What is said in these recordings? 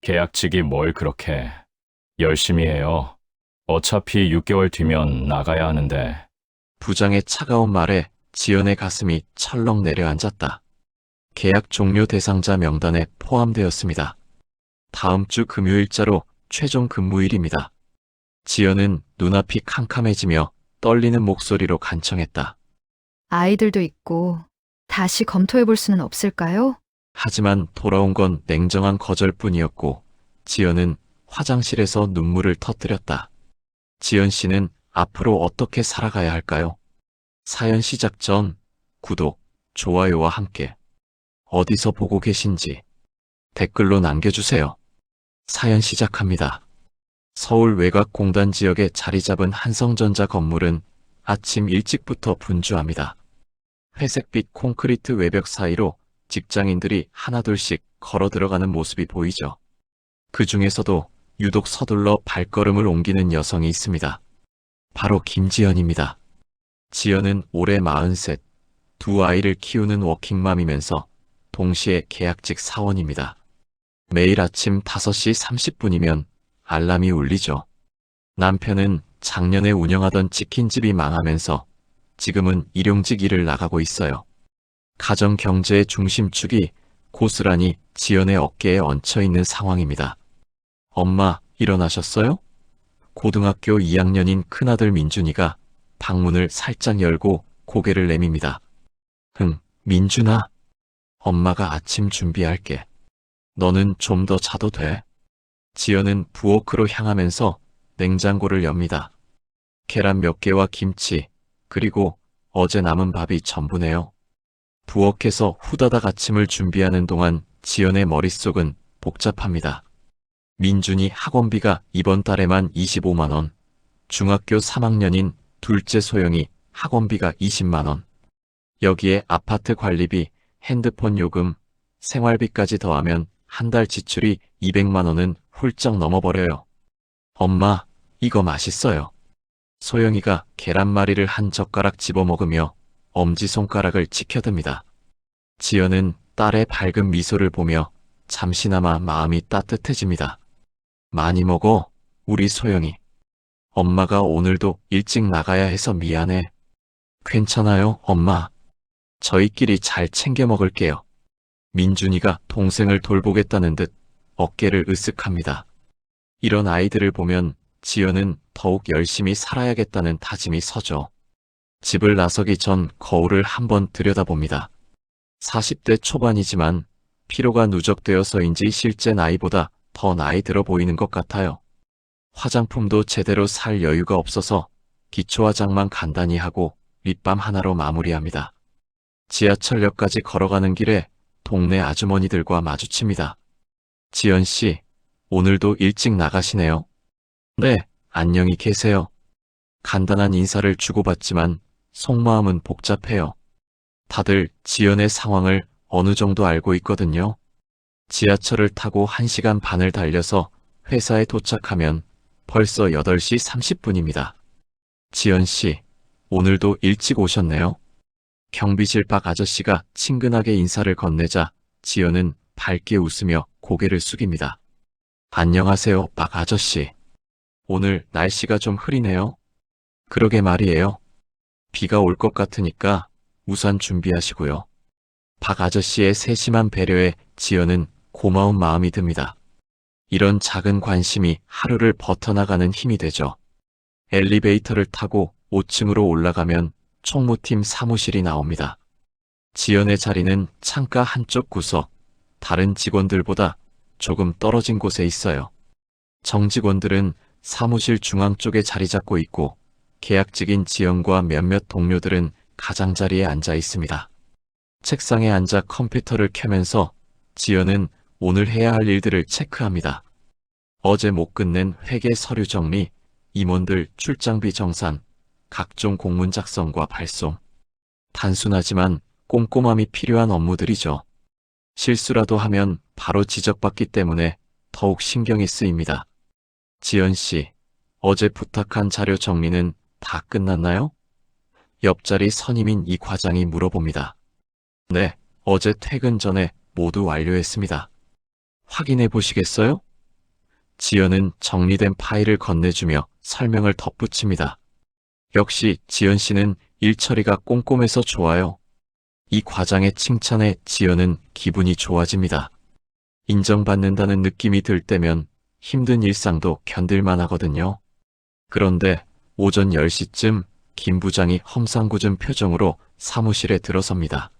계약직이 뭘 그렇게 열심히 해요. 어차피 6개월 뒤면 나가야 하는데. 부장의 차가운 말에 지연의 가슴이 철렁 내려앉았다. 계약 종료 대상자 명단에 포함되었습니다. 다음 주 금요일자로 최종 근무일입니다. 지연은 눈앞이 캄캄해지며 떨리는 목소리로 간청했다. 아이들도 있고 다시 검토해 볼 수는 없을까요? 하지만 돌아온 건 냉정한 거절뿐이었고 지연은 화장실에서 눈물을 터뜨렸다. 지연 씨는 앞으로 어떻게 살아가야 할까요? 사연 시작 전 구독, 좋아요와 함께 어디서 보고 계신지 댓글로 남겨주세요. 사연 시작합니다. 서울 외곽공단 지역에 자리 잡은 한성전자 건물은 아침 일찍부터 분주합니다. 회색빛 콘크리트 외벽 사이로 직장인들이 하나둘씩 걸어 들어가는 모습이 보이죠. 그 중에서도 유독 서둘러 발걸음을 옮기는 여성이 있습니다. 바로 김지연입니다. 지연은 올해 43, 두 아이를 키우는 워킹맘이면서 동시에 계약직 사원입니다. 매일 아침 5시 30분이면 알람이 울리죠. 남편은 작년에 운영하던 치킨집이 망하면서 지금은 일용직 일을 나가고 있어요. 가정 경제의 중심축이 고스란히 지연의 어깨에 얹혀 있는 상황입니다. 엄마, 일어나셨어요? 고등학교 2학년인 큰아들 민준이가 방문을 살짝 열고 고개를 내밉니다. 민준아. 엄마가 아침 준비할게. 너는 좀 더 자도 돼. 지연은 부엌으로 향하면서 냉장고를 엽니다. 계란 몇 개와 김치, 그리고 어제 남은 밥이 전부네요. 부엌에서 후다닥 아침을 준비하는 동안 지연의 머릿속은 복잡합니다. 민준이 학원비가 이번 달에만 25만 원, 중학교 3학년인 둘째 소영이 학원비가 20만 원, 여기에 아파트 관리비, 핸드폰 요금, 생활비까지 더하면 한 달 지출이 200만 원은 훌쩍 넘어버려요. 엄마, 이거 맛있어요. 소영이가 계란말이를 한 젓가락 집어먹으며 엄지손가락을 치켜듭니다. 지연은 딸의 밝은 미소를 보며 잠시나마 마음이 따뜻해집니다. 많이 먹어, 우리 소영이. 엄마가 오늘도 일찍 나가야 해서 미안해. 괜찮아요, 엄마. 저희끼리 잘 챙겨 먹을게요. 민준이가 동생을 돌보겠다는 듯 어깨를 으쓱합니다. 이런 아이들을 보면 지연은 더욱 열심히 살아야겠다는 다짐이 서죠. 집을 나서기 전 거울을 한번 들여다봅니다. 40대 초반이지만 피로가 누적되어서인지 실제 나이보다 더 나이 들어 보이는 것 같아요. 화장품도 제대로 살 여유가 없어서 기초 화장만 간단히 하고 립밤 하나로 마무리합니다. 지하철역까지 걸어가는 길에 동네 아주머니들과 마주칩니다. 지연 씨, 오늘도 일찍 나가시네요. 네, 안녕히 계세요. 간단한 인사를 주고받지만 속마음은 복잡해요. 다들 지연의 상황을 어느 정도 알고 있거든요. 지하철을 타고 1시간 반을 달려서 회사에 도착하면 벌써 8시 30분입니다. 지연 씨, 오늘도 일찍 오셨네요. 경비실 박 아저씨가 친근하게 인사를 건네자 지연은 밝게 웃으며 고개를 숙입니다. 안녕하세요, 박 아저씨. 오늘 날씨가 좀 흐리네요. 그러게 말이에요. 비가 올 것 같으니까 우산 준비하시고요. 박 아저씨의 세심한 배려에 지연은 고마운 마음이 듭니다. 이런 작은 관심이 하루를 버텨나가는 힘이 되죠. 엘리베이터를 타고 5층으로 올라가면 총무팀 사무실이 나옵니다. 지연의 자리는 창가 한쪽 구석, 다른 직원들보다 조금 떨어진 곳에 있어요. 정직원들은 사무실 중앙 쪽에 자리 잡고 있고 계약직인 지연과 몇몇 동료들은 가장자리에 앉아 있습니다. 책상에 앉아 컴퓨터를 켜면서 지연은 오늘 해야 할 일들을 체크합니다. 어제 못 끝낸 회계 서류 정리, 임원들 출장비 정산, 각종 공문 작성과 발송. 단순하지만 꼼꼼함이 필요한 업무들이죠. 실수라도 하면 바로 지적받기 때문에 더욱 신경이 쓰입니다. 지연 씨, 어제 부탁한 자료 정리는 다 끝났나요? 옆자리 선임인 이 과장이 물어봅니다. 네, 어제 퇴근 전에 모두 완료했습니다. 확인해 보시겠어요? 지연은 정리된 파일을 건네주며 설명을 덧붙입니다. 역시 지연 씨는 일 처리가 꼼꼼해서 좋아요. 이 과장의 칭찬에 지연은 기분이 좋아집니다. 인정받는다는 느낌이 들 때면 힘든 일상도 견딜만 하거든요. 그런데 오전 10시쯤 김 부장이 험상궂은 표정으로 사무실에 들어섭니다.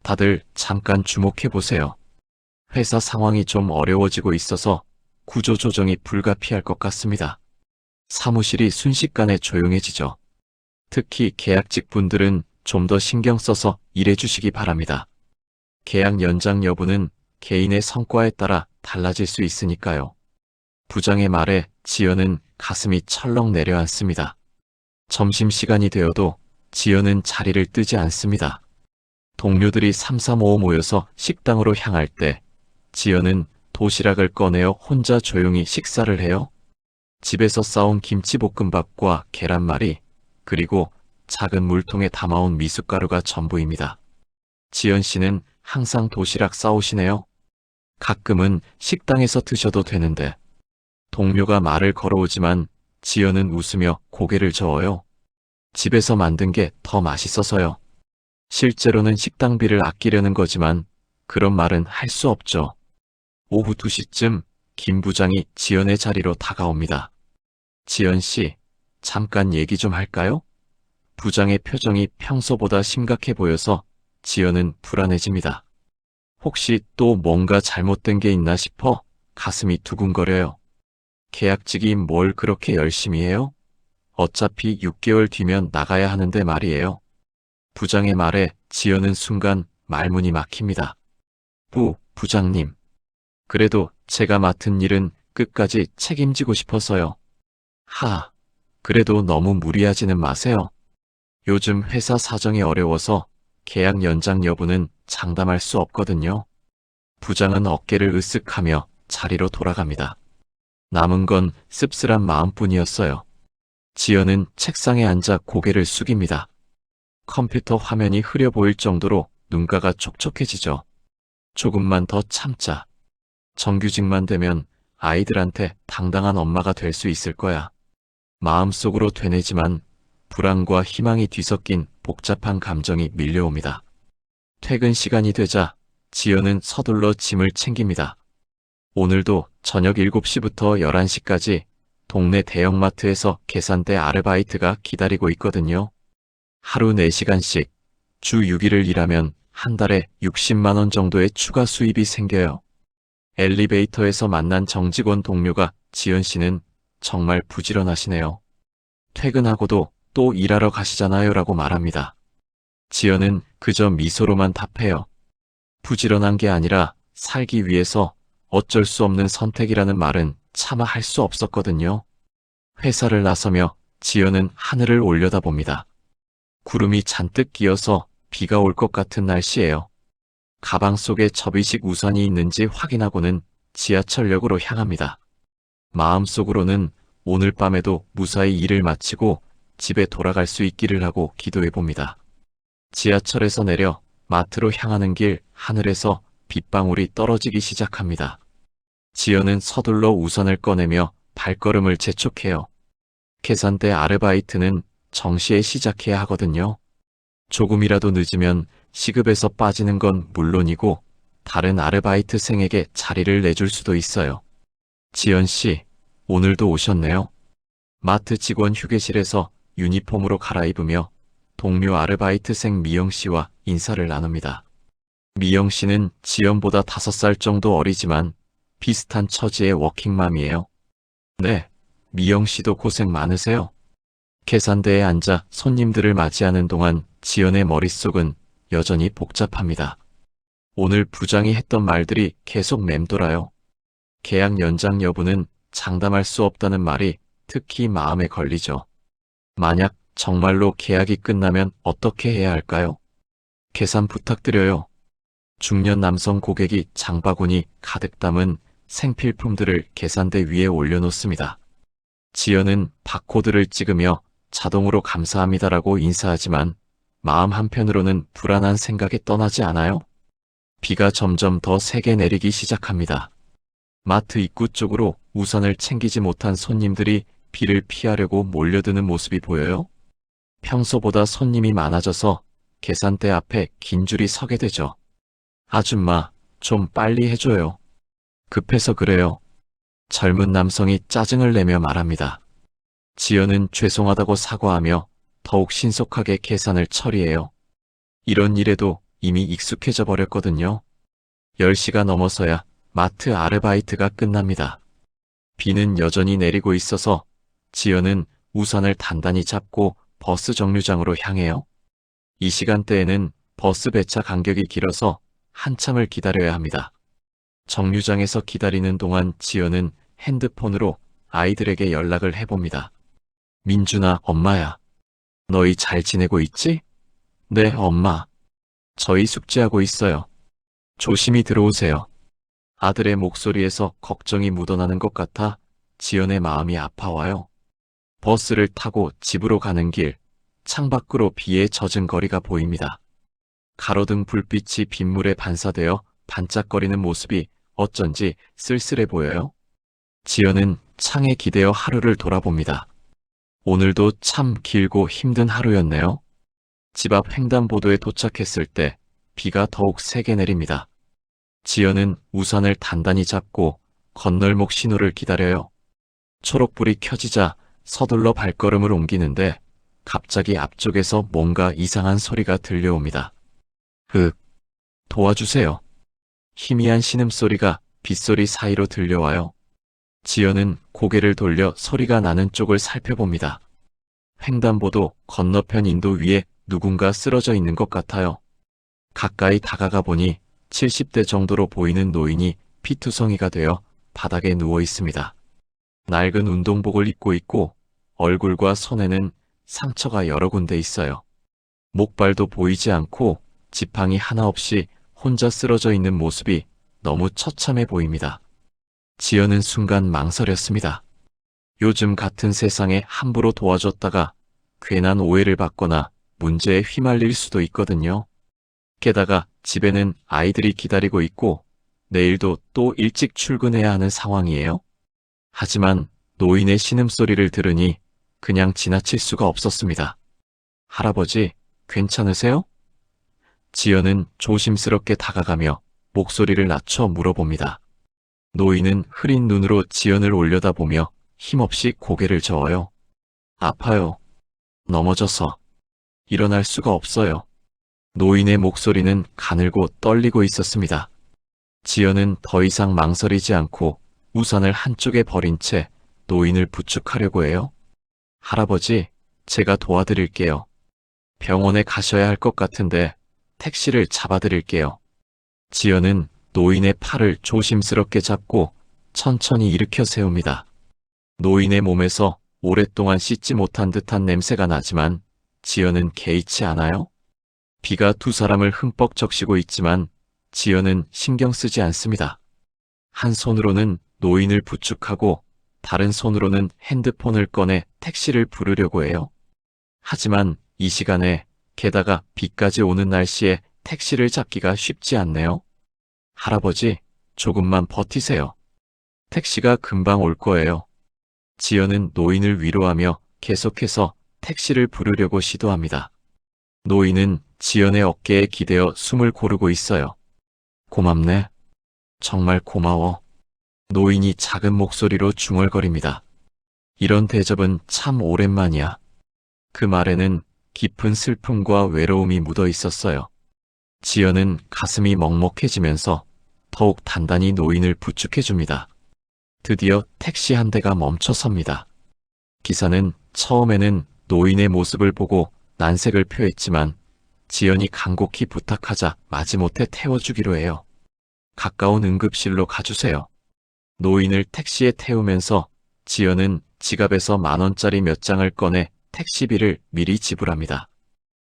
다들 잠깐 주목해 보세요. 회사 상황이 좀 어려워지고 있어서 구조조정이 불가피할 것 같습니다. 사무실이 순식간에 조용해지죠. 특히 계약직 분들은 좀 더 신경 써서 일해 주시기 바랍니다. 계약 연장 여부는 개인의 성과에 따라 달라질 수 있으니까요. 부장의 말에 지연은 가슴이 철렁 내려앉습니다. 점심시간이 되어도 지연은 자리를 뜨지 않습니다. 동료들이 삼삼오오 모여서 식당으로 향할 때 지연은 도시락을 꺼내어 혼자 조용히 식사를 해요. 집에서 싸온 김치볶음밥과 계란말이, 그리고 작은 물통에 담아온 미숫가루가 전부입니다. 지연 씨는 항상 도시락 싸오시네요. 가끔은 식당에서 드셔도 되는데. 동료가 말을 걸어오지만 지연은 웃으며 고개를 저어요. 집에서 만든 게 더 맛있어서요. 실제로는 식당비를 아끼려는 거지만 그런 말은 할 수 없죠. 오후 2시쯤 김 부장이 지연의 자리로 다가옵니다. 지연 씨, 잠깐 얘기 좀 할까요? 부장의 표정이 평소보다 심각해 보여서 지연은 불안해집니다. 혹시 또 뭔가 잘못된 게 있나 싶어 가슴이 두근거려요. 계약직이 뭘 그렇게 열심히 해요? 어차피 6개월 뒤면 나가야 하는데 말이에요. 부장의 말에 지연은 순간 말문이 막힙니다. 부장님. 그래도 제가 맡은 일은 끝까지 책임지고 싶어서요. 그래도 너무 무리하지는 마세요. 요즘 회사 사정이 어려워서 계약 연장 여부는 장담할 수 없거든요. 부장은 어깨를 으쓱하며 자리로 돌아갑니다. 남은 건 씁쓸한 마음뿐이었어요. 지연은 책상에 앉아 고개를 숙입니다. 컴퓨터 화면이 흐려 보일 정도로 눈가가 촉촉해지죠. 조금만 더 참자. 정규직만 되면 아이들한테 당당한 엄마가 될 수 있을 거야. 마음속으로 되뇌지만 불안과 희망이 뒤섞인 복잡한 감정이 밀려옵니다. 퇴근 시간이 되자 지연은 서둘러 짐을 챙깁니다. 오늘도 저녁 7시부터 11시까지 동네 대형마트에서 계산대 아르바이트가 기다리고 있거든요. 하루 4시간씩 주 6일을 일하면 한 달에 60만 원 정도의 추가 수입이 생겨요. 엘리베이터에서 만난 정직원 동료가 지연 씨는 정말 부지런하시네요. 퇴근하고도 또 일하러 가시잖아요 라고 말합니다. 지연은 그저 미소로만 답해요. 부지런한 게 아니라 살기 위해서 어쩔 수 없는 선택이라는 말은 차마 할 수 없었거든요. 회사를 나서며 지연은 하늘을 올려다봅니다. 구름이 잔뜩 끼어서 비가 올 것 같은 날씨예요. 가방 속에 접이식 우산이 있는지 확인하고는 지하철역으로 향합니다. 마음속으로는 오늘 밤에도 무사히 일을 마치고 집에 돌아갈 수 있기를 하고 기도해봅니다. 지하철에서 내려 마트로 향하는 길 하늘에서 빗방울이 떨어지기 시작합니다. 지연은 서둘러 우산을 꺼내며 발걸음을 재촉해요. 계산대 아르바이트는 정시에 시작해야 하거든요. 조금이라도 늦으면 시급에서 빠지는 건 물론이고 다른 아르바이트생에게 자리를 내줄 수도 있어요. 지연 씨, 오늘도 오셨네요. 마트 직원 휴게실에서 유니폼으로 갈아입으며 동료 아르바이트생 미영 씨와 인사를 나눕니다. 미영 씨는 지연보다 5살 정도 어리지만 비슷한 처지의 워킹맘이에요. 네, 미영 씨도 고생 많으세요. 계산대에 앉아 손님들을 맞이하는 동안 지연의 머릿속은 여전히 복잡합니다. 오늘 부장이 했던 말들이 계속 맴돌아요. 계약 연장 여부는 장담할 수 없다는 말이 특히 마음에 걸리죠. 만약 정말로 계약이 끝나면 어떻게 해야 할까요? 계산 부탁드려요. 중년 남성 고객이 장바구니 가득 담은 생필품들을 계산대 위에 올려놓습니다. 지연은 바코드를 찍으며 자동으로 감사합니다라고 인사하지만 마음 한편으로는 불안한 생각에 떠나지 않아요. 비가 점점 더 세게 내리기 시작합니다. 마트 입구 쪽으로 우산을 챙기지 못한 손님들이 비를 피하려고 몰려드는 모습이 보여요. 평소보다 손님이 많아져서 계산대 앞에 긴 줄이 서게 되죠. 아줌마, 좀 빨리 해줘요. 급해서 그래요. 젊은 남성이 짜증을 내며 말합니다. 지연은 죄송하다고 사과하며 더욱 신속하게 계산을 처리해요. 이런 일에도 이미 익숙해져 버렸거든요. 10시가 넘어서야 마트 아르바이트가 끝납니다. 비는 여전히 내리고 있어서 지연은 우산을 단단히 잡고 버스 정류장으로 향해요. 이 시간대에는 버스 배차 간격이 길어서 한참을 기다려야 합니다. 정류장에서 기다리는 동안 지연은 핸드폰으로 아이들에게 연락을 해봅니다. 민준아, 엄마야. 너희 잘 지내고 있지? 네, 엄마. 저희 숙제하고 있어요. 조심히 들어오세요. 아들의 목소리에서 걱정이 묻어나는 것 같아 지연의 마음이 아파와요. 버스를 타고 집으로 가는 길, 창밖으로 비에 젖은 거리가 보입니다. 가로등 불빛이 빗물에 반사되어 반짝거리는 모습이 어쩐지 쓸쓸해 보여요. 지연은 창에 기대어 하루를 돌아봅니다. 오늘도 참 길고 힘든 하루였네요. 집 앞 횡단보도에 도착했을 때 비가 더욱 세게 내립니다. 지연은 우산을 단단히 잡고 건널목 신호를 기다려요. 초록불이 켜지자 서둘러 발걸음을 옮기는데 갑자기 앞쪽에서 뭔가 이상한 소리가 들려옵니다. 도와주세요. 희미한 신음소리가 빗소리 사이로 들려와요. 지연은 고개를 돌려 소리가 나는 쪽을 살펴봅니다. 횡단보도 건너편 인도 위에 누군가 쓰러져 있는 것 같아요. 가까이 다가가 보니 70대 정도로 보이는 노인이 피투성이가 되어 바닥에 누워 있습니다. 낡은 운동복을 입고 있고 얼굴과 손에는 상처가 여러 군데 있어요. 목발도 보이지 않고 지팡이 하나 없이 혼자 쓰러져 있는 모습이 너무 처참해 보입니다. 지연은 순간 망설였습니다. 요즘 같은 세상에 함부로 도와줬다가 괜한 오해를 받거나 문제에 휘말릴 수도 있거든요. 게다가 집에는 아이들이 기다리고 있고 내일도 또 일찍 출근해야 하는 상황이에요. 하지만 노인의 신음소리를 들으니 그냥 지나칠 수가 없었습니다. 할아버지, 괜찮으세요? 지연은 조심스럽게 다가가며 목소리를 낮춰 물어봅니다. 노인은 흐린 눈으로 지연을 올려다보며 힘없이 고개를 저어요. 아파요. 넘어져서. 일어날 수가 없어요. 노인의 목소리는 가늘고 떨리고 있었습니다. 지연은 더 이상 망설이지 않고 우산을 한쪽에 버린 채 노인을 부축하려고 해요. 할아버지, 제가 도와드릴게요. 병원에 가셔야 할 것 같은데 택시를 잡아드릴게요. 지연은 노인의 팔을 조심스럽게 잡고 천천히 일으켜 세웁니다. 노인의 몸에서 오랫동안 씻지 못한 듯한 냄새가 나지만 지연은 개의치 않아요. 비가 두 사람을 흠뻑 적시고 있지만 지연은 신경 쓰지 않습니다. 한 손으로는 노인을 부축하고 다른 손으로는 핸드폰을 꺼내 택시를 부르려고 해요. 하지만 이 시간에 게다가 비까지 오는 날씨에 택시를 잡기가 쉽지 않네요. 할아버지, 조금만 버티세요. 택시가 금방 올 거예요. 지연은 노인을 위로하며 계속해서 택시를 부르려고 시도합니다. 노인은 지연의 어깨에 기대어 숨을 고르고 있어요. 고맙네. 정말 고마워. 노인이 작은 목소리로 중얼거립니다. 이런 대접은 참 오랜만이야. 그 말에는 깊은 슬픔과 외로움이 묻어 있었어요. 지연은 가슴이 먹먹해지면서 더욱 단단히 노인을 부축해줍니다. 드디어 택시 한 대가 멈춰섭니다. 기사는 처음에는 노인의 모습을 보고 난색을 표했지만 지연이 간곡히 부탁하자 마지못해 태워주기로 해요. 가까운 응급실로 가주세요. 노인을 택시에 태우면서 지연은 지갑에서 10,000원짜리 몇 장을 꺼내 택시비를 미리 지불합니다.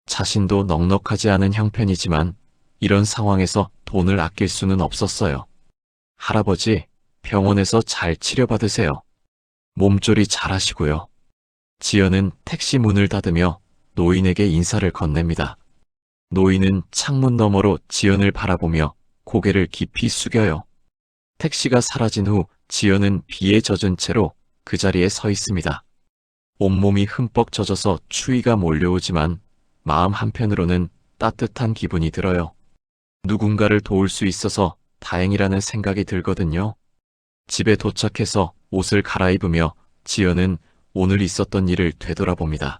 자신도 넉넉하지 않은 형편이지만 이런 상황에서 돈을 아낄 수는 없었어요. 할아버지, 병원에서 잘 치료받으세요. 몸조리 잘하시고요. 지연은 택시 문을 닫으며 노인에게 인사를 건넵니다. 노인은 창문 너머로 지연을 바라보며 고개를 깊이 숙여요. 택시가 사라진 후 지연은 비에 젖은 채로 그 자리에 서 있습니다. 온몸이 흠뻑 젖어서 추위가 몰려오지만 마음 한편으로는 따뜻한 기분이 들어요. 누군가를 도울 수 있어서 다행이라는 생각이 들거든요. 집에 도착해서 옷을 갈아입으며 지연은 오늘 있었던 일을 되돌아봅니다.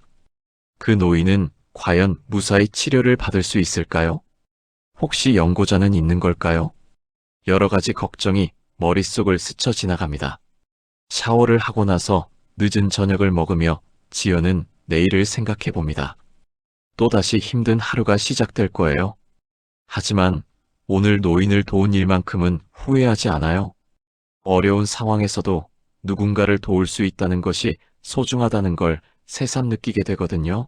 그 노인은 과연 무사히 치료를 받을 수 있을까요? 혹시 연고자는 있는 걸까요? 여러 가지 걱정이 머릿속을 스쳐 지나갑니다. 샤워를 하고 나서 늦은 저녁을 먹으며 지연은 내일을 생각해 봅니다. 또다시 힘든 하루가 시작될 거예요. 하지만 오늘 노인을 도운 일만큼은 후회하지 않아요. 어려운 상황에서도 누군가를 도울 수 있다는 것이 소중하다는 걸 새삼 느끼게 되거든요.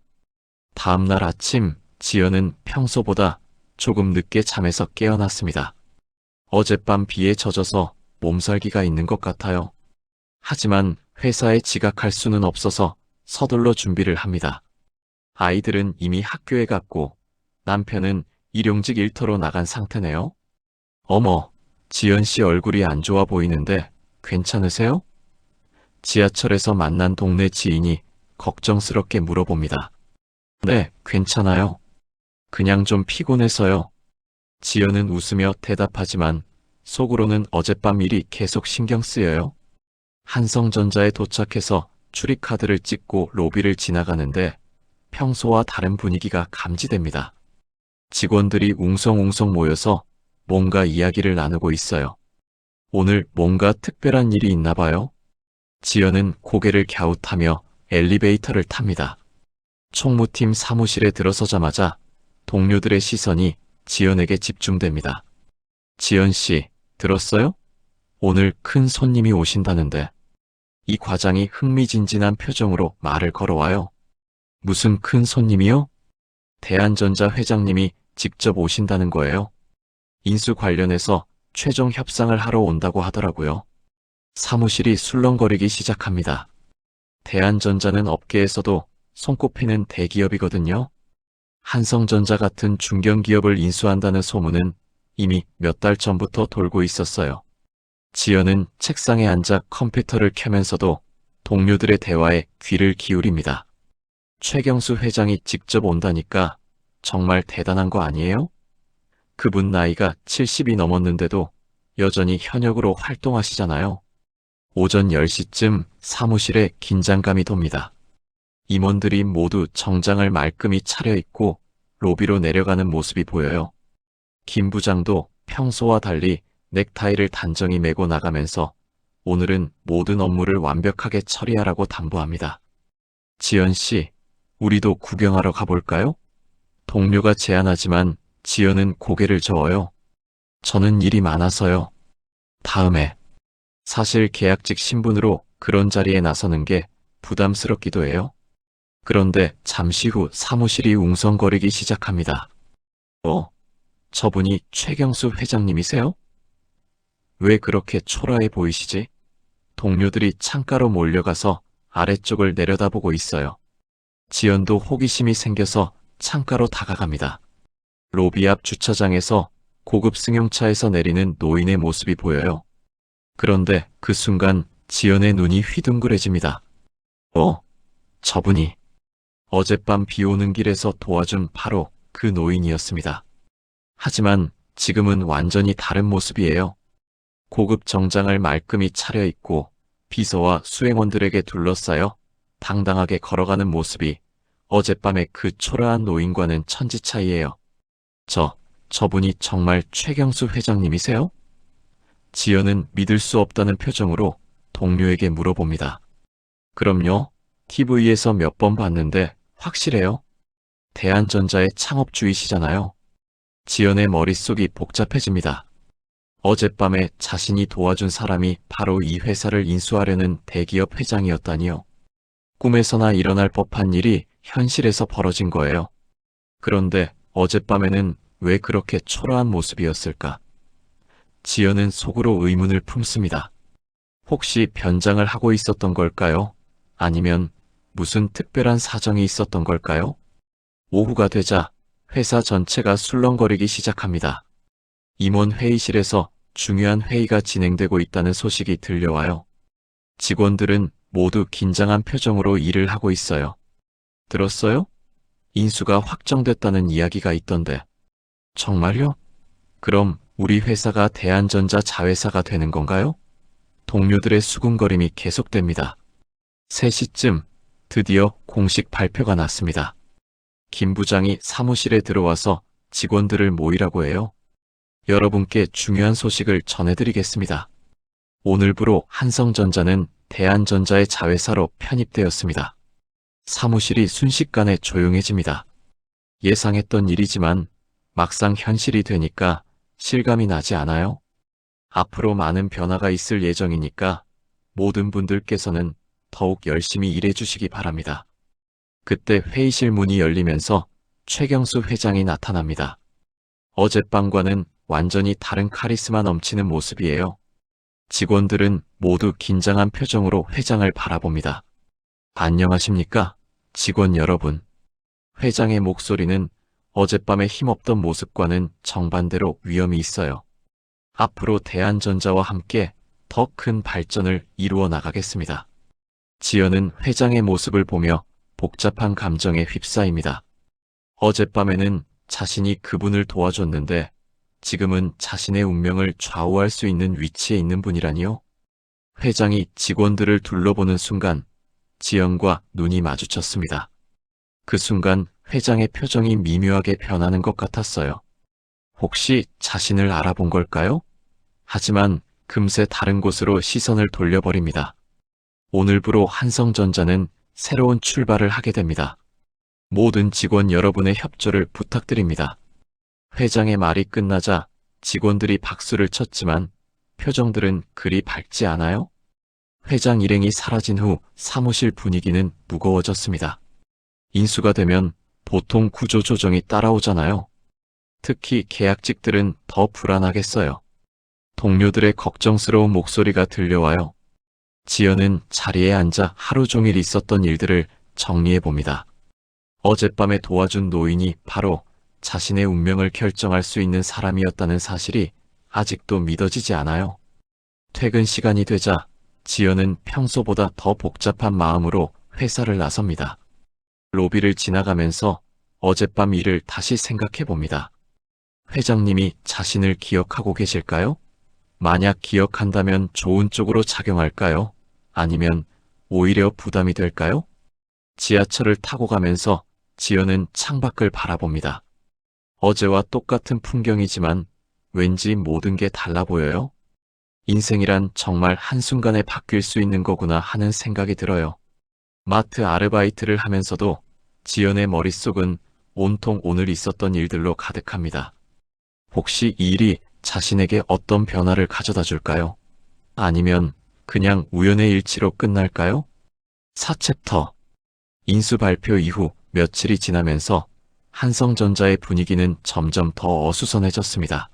다음 날 아침, 지연은 평소보다 조금 늦게 잠에서 깨어났습니다. 어젯밤 비에 젖어서 몸살기가 있는 것 같아요. 하지만 회사에 지각할 수는 없어서 서둘러 준비를 합니다. 아이들은 이미 학교에 갔고 남편은 일용직 일터로 나간 상태네요. 어머, 지연 씨 얼굴이 안 좋아 보이는데 괜찮으세요? 지하철에서 만난 동네 지인이 걱정스럽게 물어봅니다. 네, 괜찮아요. 그냥 좀 피곤해서요. 지연은 웃으며 대답하지만 속으로는 어젯밤 일이 계속 신경 쓰여요. 한성전자에 도착해서 출입카드를 찍고 로비를 지나가는데 평소와 다른 분위기가 감지됩니다. 직원들이 웅성웅성 모여서 뭔가 이야기를 나누고 있어요. 오늘 뭔가 특별한 일이 있나 봐요. 지연은 고개를 갸웃하며 엘리베이터를 탑니다. 총무팀 사무실에 들어서자마자 동료들의 시선이 지연에게 집중됩니다. 지연 씨, 들었어요? 오늘 큰 손님이 오신다는데. 이 과장이 흥미진진한 표정으로 말을 걸어와요. 무슨 큰 손님이요? 대한전자 회장님이 직접 오신다는 거예요. 인수 관련해서 최종 협상을 하러 온다고 하더라고요. 사무실이 술렁거리기 시작합니다. 대한전자는 업계에서도 손꼽히는 대기업이거든요. 한성전자 같은 중견기업을 인수한다는 소문은 이미 몇 달 전부터 돌고 있었어요. 지연은 책상에 앉아 컴퓨터를 켜면서도 동료들의 대화에 귀를 기울입니다. 최경수 회장이 직접 온다니까 정말 대단한 거 아니에요? 그분 나이가 70이 넘었는데도 여전히 현역으로 활동하시잖아요. 오전 10시쯤 사무실에 긴장감이 돕니다. 임원들이 모두 정장을 말끔히 차려입고 로비로 내려가는 모습이 보여요. 김 부장도 평소와 달리 넥타이를 단정히 메고 나가면서 오늘은 모든 업무를 완벽하게 처리하라고 당부합니다. 지연 씨, 우리도 구경하러 가볼까요? 동료가 제안하지만 지연은 고개를 저어요. 저는 일이 많아서요. 다음에. 사실 계약직 신분으로 그런 자리에 나서는 게 부담스럽기도 해요. 그런데 잠시 후 사무실이 웅성거리기 시작합니다. 저분이 최경수 회장님이세요? 왜 그렇게 초라해 보이시지? 동료들이 창가로 몰려가서 아래쪽을 내려다보고 있어요. 지연도 호기심이 생겨서 창가로 다가갑니다. 로비 앞 주차장에서 고급 승용차에서 내리는 노인의 모습이 보여요. 그런데 그 순간 지연의 눈이 휘둥그레집니다. 저분이 어젯밤 비 오는 길에서 도와준 바로 그 노인이었습니다. 하지만 지금은 완전히 다른 모습이에요. 고급 정장을 말끔히 차려입고 비서와 수행원들에게 둘러싸여 당당하게 걸어가는 모습이 어젯밤의 그 초라한 노인과는 천지 차이예요. 저분이 정말 최경수 회장님이세요? 지연은 믿을 수 없다는 표정으로 동료에게 물어봅니다. 그럼요. TV에서 몇 번 봤는데 확실해요. 대한전자의 창업주이시잖아요. 지연의 머릿속이 복잡해집니다. 어젯밤에 자신이 도와준 사람이 바로 이 회사를 인수하려는 대기업 회장이었다니요. 꿈에서나 일어날 법한 일이 현실에서 벌어진 거예요. 그런데 어젯밤에는 왜 그렇게 초라한 모습이었을까? 지연은 속으로 의문을 품습니다. 혹시 변장을 하고 있었던 걸까요? 아니면 무슨 특별한 사정이 있었던 걸까요? 오후가 되자 회사 전체가 술렁거리기 시작합니다. 임원 회의실에서 중요한 회의가 진행되고 있다는 소식이 들려와요. 직원들은 모두 긴장한 표정으로 일을 하고 있어요. 들었어요? 인수가 확정됐다는 이야기가 있던데. 정말요? 그럼 우리 회사가 대한전자 자회사가 되는 건가요? 동료들의 수군거림이 계속됩니다. 3시쯤 드디어 공식 발표가 났습니다. 김 부장이 사무실에 들어와서 직원들을 모이라고 해요. 여러분께 중요한 소식을 전해드리겠습니다. 오늘부로 한성전자는 대한전자의 자회사로 편입되었습니다. 사무실이 순식간에 조용해집니다. 예상했던 일이지만 막상 현실이 되니까 실감이 나지 않아요? 앞으로 많은 변화가 있을 예정이니까 모든 분들께서는 더욱 열심히 일해 주시기 바랍니다. 그때 회의실 문이 열리면서 최경수 회장이 나타납니다. 어젯밤과는 완전히 다른 카리스마 넘치는 모습이에요. 직원들은 모두 긴장한 표정으로 회장을 바라봅니다. 안녕하십니까, 직원 여러분. 회장의 목소리는 어젯밤의 힘없던 모습과는 정반대로 위엄이 있어요. 앞으로 대한전자와 함께 더 큰 발전을 이루어 나가겠습니다. 지연은 회장의 모습을 보며 복잡한 감정에 휩싸입니다. 어젯밤에는 자신이 그분을 도와줬는데 지금은 자신의 운명을 좌우할 수 있는 위치에 있는 분이라니요? 회장이 직원들을 둘러보는 순간 지연과 눈이 마주쳤습니다. 그 순간 회장의 표정이 미묘하게 변하는 것 같았어요. 혹시 자신을 알아본 걸까요? 하지만 금세 다른 곳으로 시선을 돌려버립니다. 오늘부로 한성전자는 새로운 출발을 하게 됩니다. 모든 직원 여러분의 협조를 부탁드립니다. 회장의 말이 끝나자 직원들이 박수를 쳤지만 표정들은 그리 밝지 않아요? 회장 일행이 사라진 후 사무실 분위기는 무거워졌습니다. 인수가 되면 보통 구조조정이 따라오잖아요. 특히 계약직들은 더 불안하겠어요. 동료들의 걱정스러운 목소리가 들려와요. 지연은 자리에 앉아 하루 종일 있었던 일들을 정리해 봅니다. 어젯밤에 도와준 노인이 바로 자신의 운명을 결정할 수 있는 사람이었다는 사실이 아직도 믿어지지 않아요. 퇴근 시간이 되자 지연은 평소보다 더 복잡한 마음으로 회사를 나섭니다. 로비를 지나가면서 어젯밤 일을 다시 생각해 봅니다. 회장님이 자신을 기억하고 계실까요? 만약 기억한다면 좋은 쪽으로 작용할까요? 아니면 오히려 부담이 될까요? 지하철을 타고 가면서 지연은 창밖을 바라봅니다. 어제와 똑같은 풍경이지만 왠지 모든 게 달라 보여요. 인생이란 정말 한순간에 바뀔 수 있는 거구나 하는 생각이 들어요. 마트 아르바이트를 하면서도 지연의 머릿속은 온통 오늘 있었던 일들로 가득합니다. 혹시 이 일이 자신에게 어떤 변화를 가져다 줄까요? 아니면 그냥 우연의 일치로 끝날까요? 4챕터 인수 발표 이후 며칠이 지나면서 한성전자의 분위기는 점점 더 어수선해졌습니다.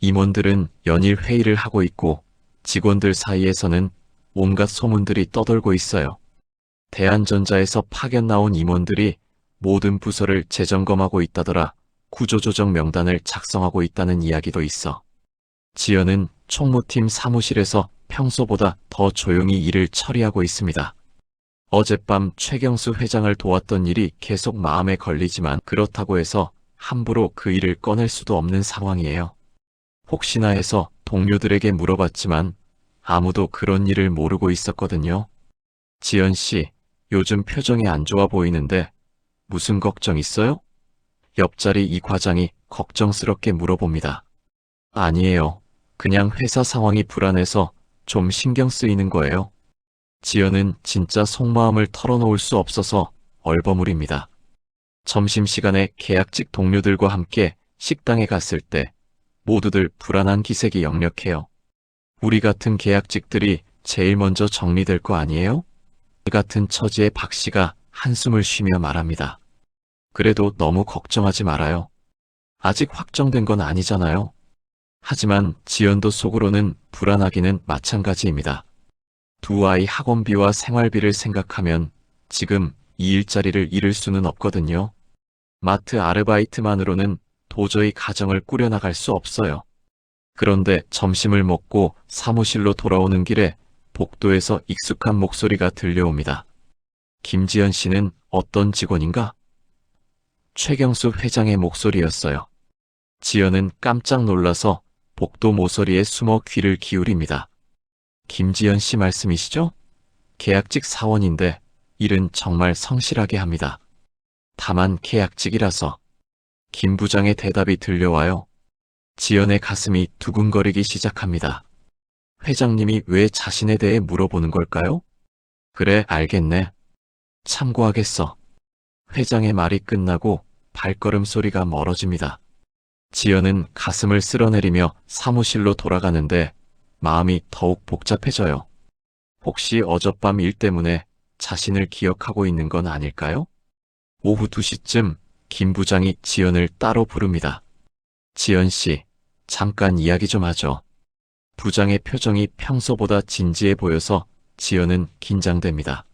임원들은 연일 회의를 하고 있고 직원들 사이에서는 온갖 소문들이 떠돌고 있어요. 대한전자에서 파견 나온 임원들이 모든 부서를 재점검하고 있다더라. 구조조정 명단을 작성하고 있다는 이야기도 있어. 지연은 총무팀 사무실에서 평소보다 더 조용히 일을 처리하고 있습니다. 어젯밤 최경수 회장을 도왔던 일이 계속 마음에 걸리지만 그렇다고 해서 함부로 그 일을 꺼낼 수도 없는 상황이에요. 혹시나 해서 동료들에게 물어봤지만 아무도 그런 일을 모르고 있었거든요. 지연 씨, 요즘 표정이 안 좋아 보이는데 무슨 걱정 있어요? 옆자리 이 과장이 걱정스럽게 물어봅니다. 아니에요. 그냥 회사 상황이 불안해서 좀 신경 쓰이는 거예요. 지연은 진짜 속마음을 털어놓을 수 없어서 얼버무립니다. 점심시간에 계약직 동료들과 함께 식당에 갔을 때 모두들 불안한 기색이 역력해요. 우리 같은 계약직들이 제일 먼저 정리될 거 아니에요? 그 같은 처지의 박 씨가 한숨을 쉬며 말합니다. 그래도 너무 걱정하지 말아요. 아직 확정된 건 아니잖아요. 하지만 지연도 속으로는 불안하기는 마찬가지입니다. 두 아이 학원비와 생활비를 생각하면 지금 이 일자리를 잃을 수는 없거든요. 마트 아르바이트만으로는 도저히 가정을 꾸려나갈 수 없어요. 그런데 점심을 먹고 사무실로 돌아오는 길에 복도에서 익숙한 목소리가 들려옵니다. 김지연 씨는 어떤 직원인가? 최경수 회장의 목소리였어요. 지연은 깜짝 놀라서 복도 모서리에 숨어 귀를 기울입니다. 김지연 씨 말씀이시죠? 계약직 사원인데 일은 정말 성실하게 합니다. 다만 계약직이라서. 김 부장의 대답이 들려와요. 지연의 가슴이 두근거리기 시작합니다. 회장님이 왜 자신에 대해 물어보는 걸까요? 그래, 알겠네. 참고하겠어. 회장의 말이 끝나고 발걸음 소리가 멀어집니다. 지연은 가슴을 쓸어내리며 사무실로 돌아가는데 마음이 더욱 복잡해져요. 혹시 어젯밤 일 때문에 자신을 기억하고 있는 건 아닐까요? 오후 2시쯤 김 부장이 지연을 따로 부릅니다. 지연 씨, 잠깐 이야기 좀 하죠. 부장의 표정이 평소보다 진지해 보여서 지연은 긴장됩니다.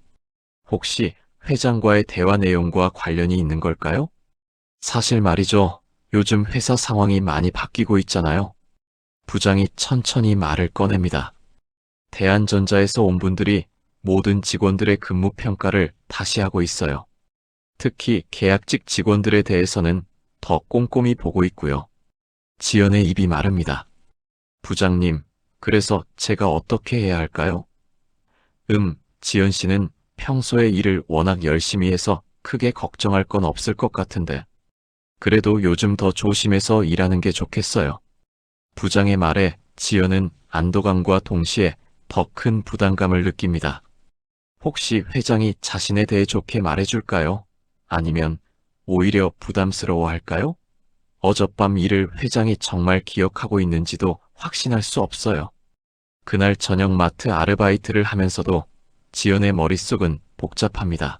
혹시 회장과의 대화 내용과 관련이 있는 걸까요? 사실 말이죠. 요즘 회사 상황이 많이 바뀌고 있잖아요. 부장이 천천히 말을 꺼냅니다. 대한전자에서 온 분들이 모든 직원들의 근무 평가를 다시 하고 있어요. 특히 계약직 직원들에 대해서는 더 꼼꼼히 보고 있고요. 지연의 입이 마릅니다. 부장님, 그래서 제가 어떻게 해야 할까요? 지연 씨는 평소에 일을 워낙 열심히 해서 크게 걱정할 건 없을 것 같은데. 그래도 요즘 더 조심해서 일하는 게 좋겠어요. 부장의 말에 지연은 안도감과 동시에 더 큰 부담감을 느낍니다. 혹시 회장이 자신에 대해 좋게 말해줄까요? 아니면 오히려 부담스러워할까요? 어젯밤 일을 회장이 정말 기억하고 있는지도 확신할 수 없어요. 그날 저녁 마트 아르바이트를 하면서도 지연의 머릿속은 복잡합니다.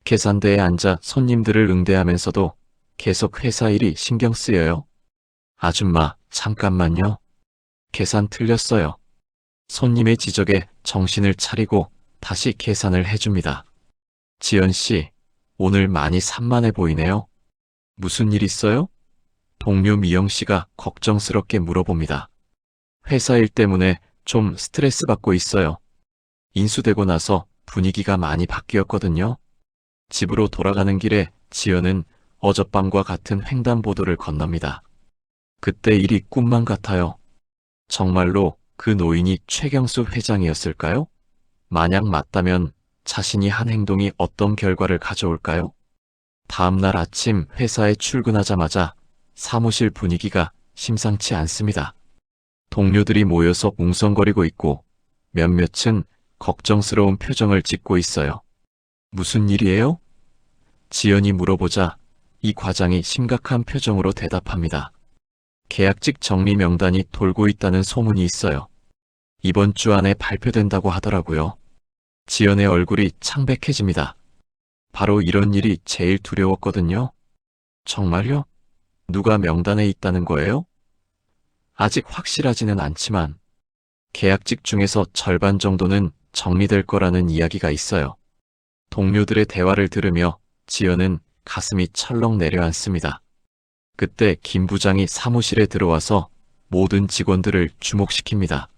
계산대에 앉아 손님들을 응대하면서도 계속 회사 일이 신경 쓰여요. 아줌마, 잠깐만요. 계산 틀렸어요. 손님의 지적에 정신을 차리고 다시 계산을 해줍니다. 지연 씨, 오늘 많이 산만해 보이네요. 무슨 일 있어요? 동료 미영 씨가 걱정스럽게 물어봅니다. 회사 일 때문에 좀 스트레스 받고 있어요. 인수되고 나서 분위기가 많이 바뀌었거든요. 집으로 돌아가는 길에 지연은 어젯밤과 같은 횡단보도를 건넙니다. 그때 일이 꿈만 같아요. 정말로 그 노인이 최경수 회장이었을까요? 만약 맞다면 자신이 한 행동이 어떤 결과를 가져올까요? 다음 날 아침 회사에 출근하자마자 사무실 분위기가 심상치 않습니다. 동료들이 모여서 웅성거리고 있고 몇몇은 걱정스러운 표정을 짓고 있어요. 무슨 일이에요? 지연이 물어보자 이 과장이 심각한 표정으로 대답합니다. 계약직 정리 명단이 돌고 있다는 소문이 있어요. 이번 주 안에 발표된다고 하더라고요. 지연의 얼굴이 창백해집니다. 바로 이런 일이 제일 두려웠거든요. 정말요? 누가 명단에 있다는 거예요? 아직 확실하지는 않지만 계약직 중에서 절반 정도는 정리될 거라는 이야기가 있어요. 동료들의 대화를 들으며 지연은 가슴이 철렁 내려앉습니다. 그때 김 부장이 사무실에 들어와서 모든 직원들을 주목시킵니다.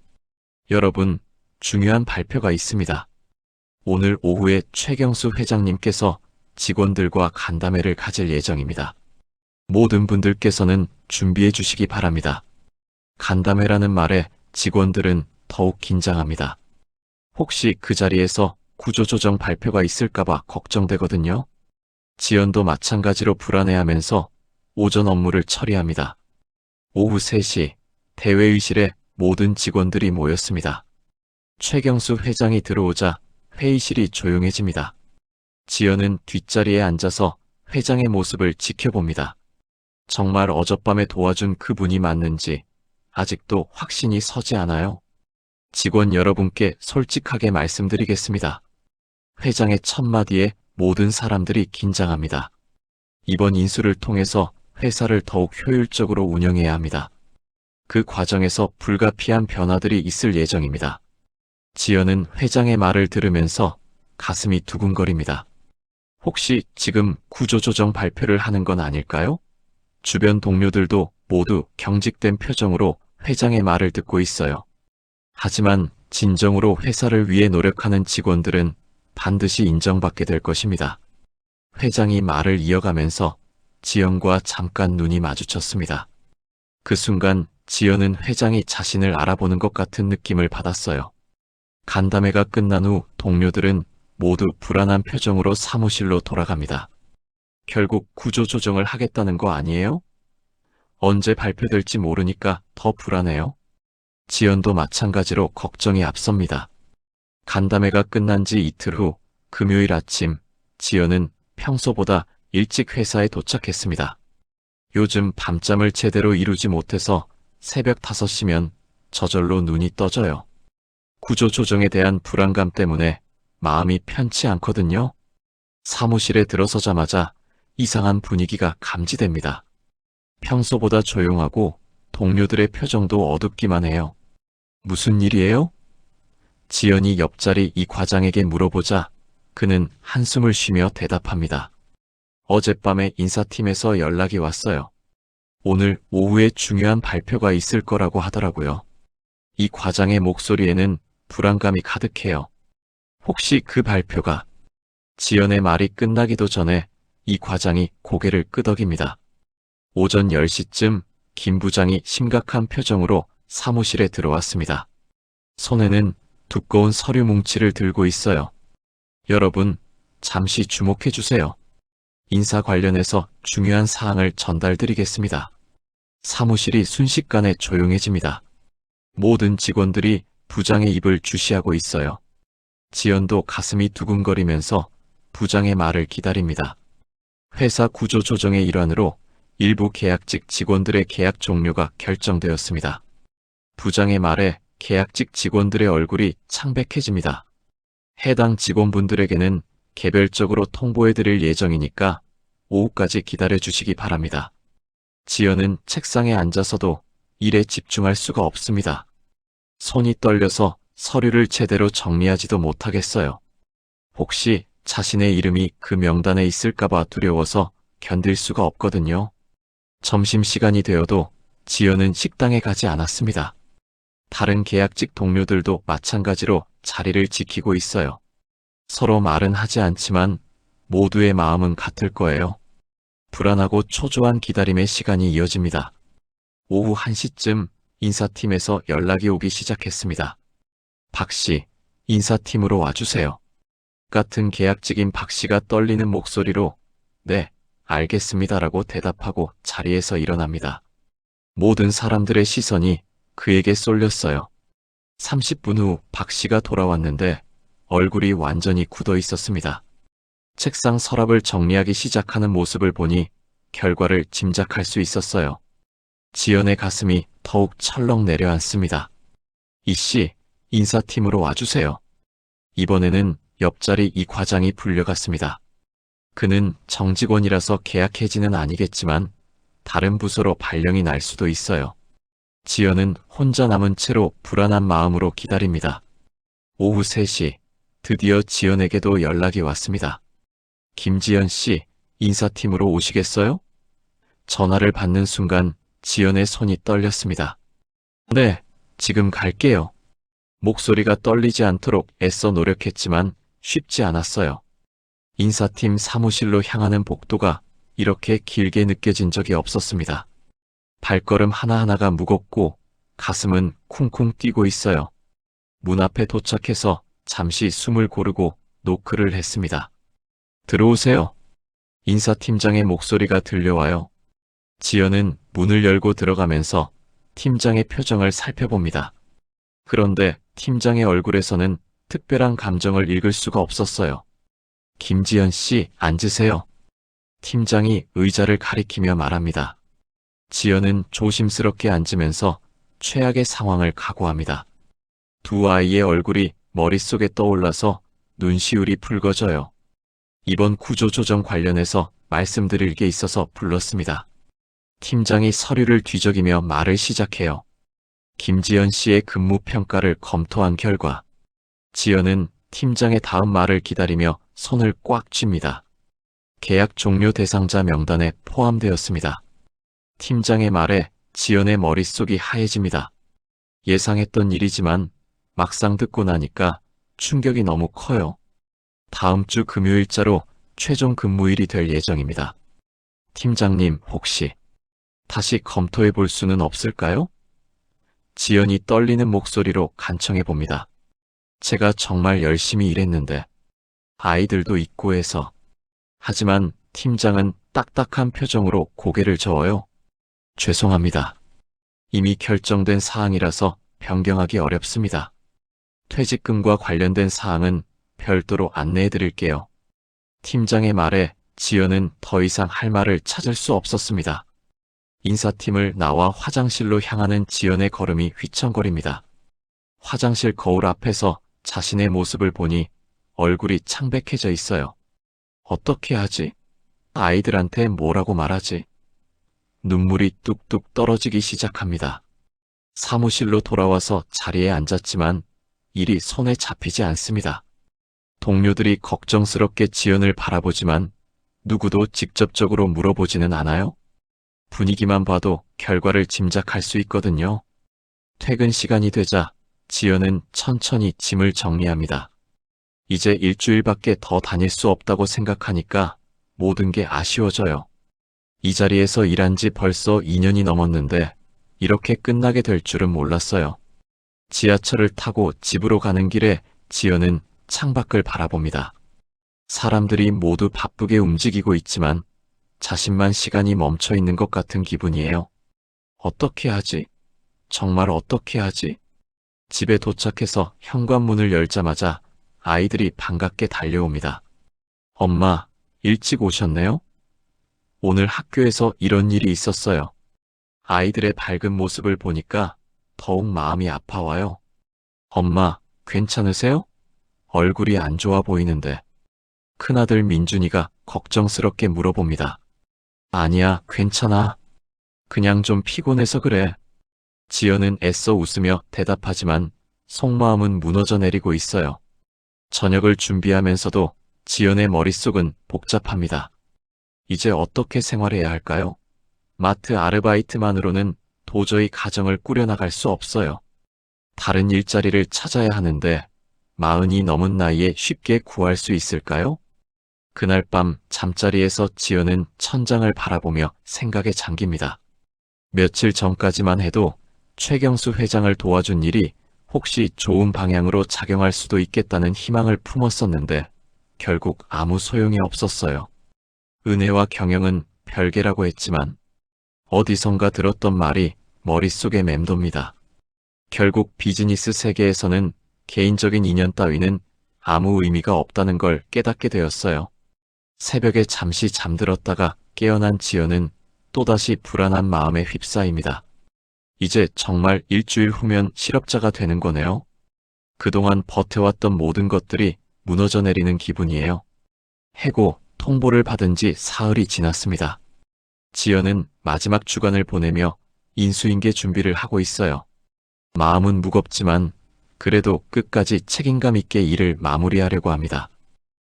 여러분, 중요한 발표가 있습니다. 오늘 오후에 최경수 회장님께서 직원들과 간담회를 가질 예정입니다. 모든 분들께서는 준비해 주시기 바랍니다. 간담회라는 말에 직원들은 더욱 긴장합니다. 혹시 그 자리에서 구조조정 발표가 있을까봐 걱정되거든요. 지연도 마찬가지로 불안해하면서 오전 업무를 처리합니다. 오후 3시 대회의실에 모든 직원들이 모였습니다. 최경수 회장이 들어오자 회의실이 조용해집니다. 지연은 뒷자리에 앉아서 회장의 모습을 지켜봅니다. 정말 어젯밤에 도와준 그분이 맞는지 아직도 확신이 서지 않아요. 직원 여러분께 솔직하게 말씀드리겠습니다. 회장의 첫마디에 모든 사람들이 긴장합니다. 이번 인수를 통해서 회사를 더욱 효율적으로 운영해야 합니다. 그 과정에서 불가피한 변화들이 있을 예정입니다. 지연은 회장의 말을 들으면서 가슴이 두근거립니다. 혹시 지금 구조조정 발표를 하는 건 아닐까요? 주변 동료들도 모두 경직된 표정으로 회장의 말을 듣고 있어요. 하지만 진정으로 회사를 위해 노력하는 직원들은 반드시 인정받게 될 것입니다. 회장이 말을 이어가면서 지연과 잠깐 눈이 마주쳤습니다. 그 순간 지연은 회장이 자신을 알아보는 것 같은 느낌을 받았어요. 간담회가 끝난 후 동료들은 모두 불안한 표정으로 사무실로 돌아갑니다. 결국 구조조정을 하겠다는 거 아니에요? 언제 발표될지 모르니까 더 불안해요. 지연도 마찬가지로 걱정이 앞섭니다. 간담회가 끝난 지 이틀 후 금요일 아침, 지연은 평소보다 일찍 회사에 도착했습니다. 요즘 밤잠을 제대로 이루지 못해서 새벽 5시면 저절로 눈이 떠져요. 구조조정에 대한 불안감 때문에 마음이 편치 않거든요. 사무실에 들어서자마자 이상한 분위기가 감지됩니다. 평소보다 조용하고 동료들의 표정도 어둡기만 해요. 무슨 일이에요? 지연이 옆자리 이 과장에게 물어보자 그는 한숨을 쉬며 대답합니다. 어젯밤에 인사팀에서 연락이 왔어요. 오늘 오후에 중요한 발표가 있을 거라고 하더라고요. 이 과장의 목소리에는 불안감이 가득해요. 혹시 그 발표가... 지연의 말이 끝나기도 전에 이 과장이 고개를 끄덕입니다. 오전 10시쯤 김 부장이 심각한 표정으로 사무실에 들어왔습니다. 손에는 두꺼운 서류 뭉치를 들고 있어요. 여러분, 잠시 주목해 주세요. 인사 관련해서 중요한 사항을 전달드리겠습니다. 사무실이 순식간에 조용해집니다. 모든 직원들이 부장의 입을 주시하고 있어요. 지연도 가슴이 두근거리면서 부장의 말을 기다립니다. 회사 구조 조정의 일환으로 일부 계약직 직원들의 계약 종료가 결정되었습니다. 부장의 말에 계약직 직원들의 얼굴이 창백해집니다. 해당 직원분들에게는 개별적으로 통보해드릴 예정이니까 오후까지 기다려주시기 바랍니다. 지연은 책상에 앉아서도 일에 집중할 수가 없습니다. 손이 떨려서 서류를 제대로 정리하지도 못하겠어요. 혹시 자신의 이름이 그 명단에 있을까봐 두려워서 견딜 수가 없거든요. 점심시간이 되어도 지연은 식당에 가지 않았습니다. 다른 계약직 동료들도 마찬가지로 자리를 지키고 있어요. 서로 말은 하지 않지만 모두의 마음은 같을 거예요. 불안하고 초조한 기다림의 시간이 이어집니다. 오후 1시쯤 인사팀에서 연락이 오기 시작했습니다. 박 씨, 인사팀으로 와주세요. 같은 계약직인 박 씨가 떨리는 목소리로 네, 알겠습니다라고 대답하고 자리에서 일어납니다. 모든 사람들의 시선이 그에게 쏠렸어요. 30분 후 박 씨가 돌아왔는데 얼굴이 완전히 굳어 있었습니다. 책상 서랍을 정리하기 시작하는 모습을 보니 결과를 짐작할 수 있었어요. 지연의 가슴이 더욱 철렁 내려앉습니다. 이 씨, 인사팀으로 와주세요. 이번에는 옆자리 이 과장이 불려갔습니다. 그는 정직원이라서 계약 해지는 아니겠지만 다른 부서로 발령이 날 수도 있어요. 지연은 혼자 남은 채로 불안한 마음으로 기다립니다. 오후 3시, 드디어 지연에게도 연락이 왔습니다. 김지연 씨, 인사팀으로 오시겠어요? 전화를 받는 순간 지연의 손이 떨렸습니다. 네, 지금 갈게요. 목소리가 떨리지 않도록 애써 노력했지만 쉽지 않았어요. 인사팀 사무실로 향하는 복도가 이렇게 길게 느껴진 적이 없었습니다. 발걸음 하나하나가 무겁고 가슴은 쿵쿵 뛰고 있어요. 문 앞에 도착해서 잠시 숨을 고르고 노크를 했습니다. 들어오세요. 인사팀장의 목소리가 들려와요. 지연은 문을 열고 들어가면서 팀장의 표정을 살펴봅니다. 그런데 팀장의 얼굴에서는 특별한 감정을 읽을 수가 없었어요. 김지연 씨, 앉으세요. 팀장이 의자를 가리키며 말합니다. 지연은 조심스럽게 앉으면서 최악의 상황을 각오합니다. 두 아이의 얼굴이 머릿속에 떠올라서 눈시울이 붉어져요. 이번 구조조정 관련해서 말씀드릴 게 있어서 불렀습니다. 팀장이 서류를 뒤적이며 말을 시작해요. 김지연 씨의 근무 평가를 검토한 결과 지연은 팀장의 다음 말을 기다리며 손을 꽉 쥡니다. 계약 종료 대상자 명단에 포함되었습니다. 팀장의 말에 지연의 머릿속이 하얘집니다. 예상했던 일이지만 막상 듣고 나니까 충격이 너무 커요. 다음 주 금요일자로 최종 근무일이 될 예정입니다. 팀장님, 혹시 다시 검토해 볼 수는 없을까요? 지연이 떨리는 목소리로 간청해 봅니다. 제가 정말 열심히 일했는데 아이들도 있고 해서. 하지만 팀장은 딱딱한 표정으로 고개를 저어요. 죄송합니다. 이미 결정된 사항이라서 변경하기 어렵습니다. 퇴직금과 관련된 사항은 별도로 안내해 드릴게요. 팀장의 말에 지연은 더 이상 할 말을 찾을 수 없었습니다. 인사팀을 나와 화장실로 향하는 지연의 걸음이 휘청거립니다. 화장실 거울 앞에서 자신의 모습을 보니 얼굴이 창백해져 있어요. 어떻게 하지? 아이들한테 뭐라고 말하지? 눈물이 뚝뚝 떨어지기 시작합니다. 사무실로 돌아와서 자리에 앉았지만 일이 손에 잡히지 않습니다. 동료들이 걱정스럽게 지연을 바라보지만 누구도 직접적으로 물어보지는 않아요. 분위기만 봐도 결과를 짐작할 수 있거든요. 퇴근 시간이 되자 지연은 천천히 짐을 정리합니다. 이제 일주일밖에 더 다닐 수 없다고 생각하니까 모든 게 아쉬워져요. 이 자리에서 일한 지 벌써 2년이 넘었는데 이렇게 끝나게 될 줄은 몰랐어요. 지하철을 타고 집으로 가는 길에 지연은 창밖을 바라봅니다. 사람들이 모두 바쁘게 움직이고 있지만 자신만 시간이 멈춰 있는 것 같은 기분이에요. 어떻게 하지? 정말 어떻게 하지? 집에 도착해서 현관문을 열자마자 아이들이 반갑게 달려옵니다. 엄마, 일찍 오셨네요? 오늘 학교에서 이런 일이 있었어요. 아이들의 밝은 모습을 보니까 더욱 마음이 아파와요. 엄마, 괜찮으세요? 얼굴이 안 좋아 보이는데. 큰아들 민준이가 걱정스럽게 물어봅니다. 아니야, 괜찮아. 그냥 좀 피곤해서 그래. 지연은 애써 웃으며 대답하지만 속마음은 무너져 내리고 있어요. 저녁을 준비하면서도 지연의 머릿속은 복잡합니다. 이제 어떻게 생활해야 할까요? 마트 아르바이트만으로는 도저히 가정을 꾸려나갈 수 없어요. 다른 일자리를 찾아야 하는데 40이 넘은 나이에 쉽게 구할 수 있을까요? 그날 밤 잠자리에서 지연은 천장을 바라보며 생각에 잠깁니다. 며칠 전까지만 해도 최경수 회장을 도와준 일이 혹시 좋은 방향으로 작용할 수도 있겠다는 희망을 품었었는데 결국 아무 소용이 없었어요. 은혜와 경영은 별개라고 했지만 어디선가 들었던 말이 머릿속에 맴돕니다. 결국 비즈니스 세계에서는 개인적인 인연 따위는 아무 의미가 없다는 걸 깨닫게 되었어요. 새벽에 잠시 잠들었다가 깨어난 지연은 또다시 불안한 마음에 휩싸입니다. 이제 정말 일주일 후면 실업자가 되는 거네요. 그동안 버텨왔던 모든 것들이 무너져 내리는 기분이에요. 해고, 통보를 받은 지 사흘이 지났습니다. 지연은 마지막 주간을 보내며 인수인계 준비를 하고 있어요. 마음은 무겁지만 그래도 끝까지 책임감 있게 일을 마무리하려고 합니다.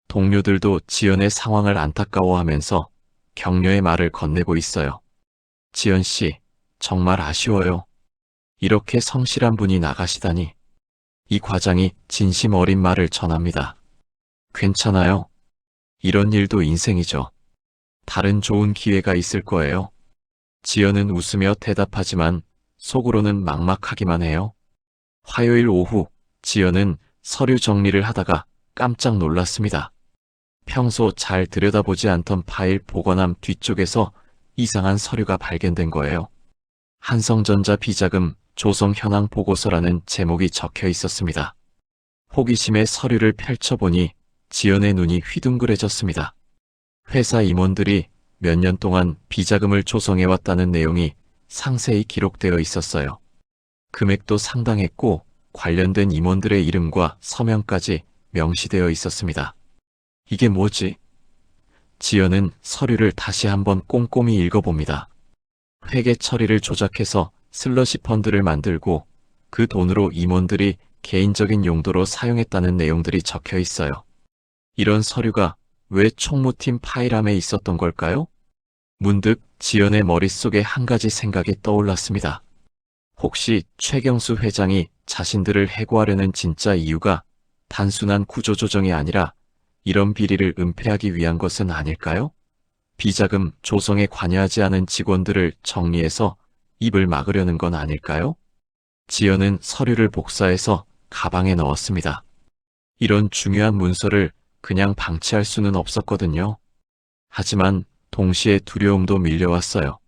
동료들도 지연의 상황을 안타까워하면서 격려의 말을 건네고 있어요. 지연 씨, 정말 아쉬워요. 이렇게 성실한 분이 나가시다니. 이 과장이 진심 어린 말을 전합니다. 괜찮아요. 이런 일도 인생이죠. 다른 좋은 기회가 있을 거예요. 지연은 웃으며 대답하지만 속으로는 막막하기만 해요. 화요일 오후, 지연은 서류 정리를 하다가 깜짝 놀랐습니다. 평소 잘 들여다보지 않던 파일 보관함 뒤쪽에서 이상한 서류가 발견된 거예요. 한성전자 비자금 조성 현황 보고서라는 제목이 적혀 있었습니다. 호기심에 서류를 펼쳐보니 지연의 눈이 휘둥그레졌습니다. 회사 임원들이 몇 년 동안 비자금을 조성해왔다는 내용이 상세히 기록되어 있었어요. 금액도 상당했고 관련된 임원들의 이름과 서명까지 명시되어 있었습니다. 이게 뭐지? 지연은 서류를 다시 한번 꼼꼼히 읽어봅니다. 회계 처리를 조작해서 슬러시 펀드를 만들고 그 돈으로 임원들이 개인적인 용도로 사용했다는 내용들이 적혀 있어요. 이런 서류가 왜 총무팀 파일함에 있었던 걸까요? 문득 지연의 머릿속에 한 가지 생각이 떠올랐습니다. 혹시 최경수 회장이 자신들을 해고하려는 진짜 이유가 단순한 구조조정이 아니라 이런 비리를 은폐하기 위한 것은 아닐까요? 비자금 조성에 관여하지 않은 직원들을 정리해서 입을 막으려는 건 아닐까요? 지연은 서류를 복사해서 가방에 넣었습니다. 이런 중요한 문서를 그냥 방치할 수는 없었거든요. 하지만 동시에 두려움도 밀려왔어요.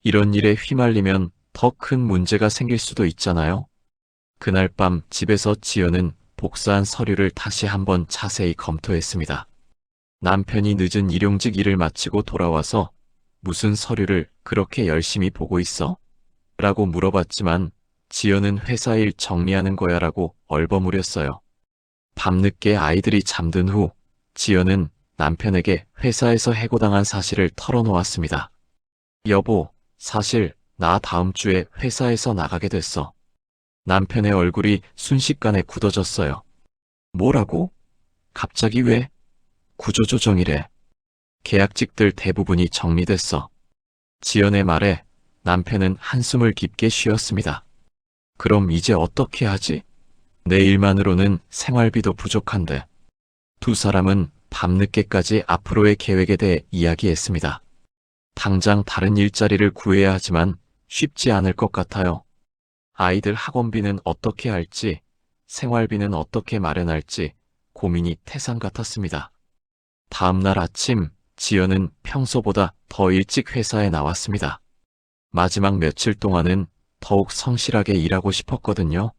이런 일에 휘말리면 더 큰 문제가 생길 수도 있잖아요. 그날 밤 집에서 지연은 복사한 서류를 다시 한번 자세히 검토했습니다. 남편이 늦은 일용직 일을 마치고 돌아와서 무슨 서류를 그렇게 열심히 보고 있어? 라고 물어봤지만 지연은 회사 일 정리하는 거야 라고 얼버무렸어요. 밤늦게 아이들이 잠든 후 지연은 남편에게 회사에서 해고당한 사실을 털어놓았습니다. 여보, 사실 나 다음 주에 회사에서 나가게 됐어. 남편의 얼굴이 순식간에 굳어졌어요. 뭐라고? 갑자기 왜? 구조조정이래. 계약직들 대부분이 정리됐어. 지연의 말에 남편은 한숨을 깊게 쉬었습니다. 그럼 이제 어떻게 하지? 내 일만으로는 생활비도 부족한데. 두 사람은 밤늦게까지 앞으로의 계획에 대해 이야기했습니다. 당장 다른 일자리를 구해야 하지만 쉽지 않을 것 같아요. 아이들 학원비는 어떻게 할지, 생활비는 어떻게 마련할지 고민이 태산 같았습니다. 다음 날 아침, 지연은 평소보다 더 일찍 회사에 나왔습니다. 마지막 며칠 동안은 더욱 성실하게 일하고 싶었거든요.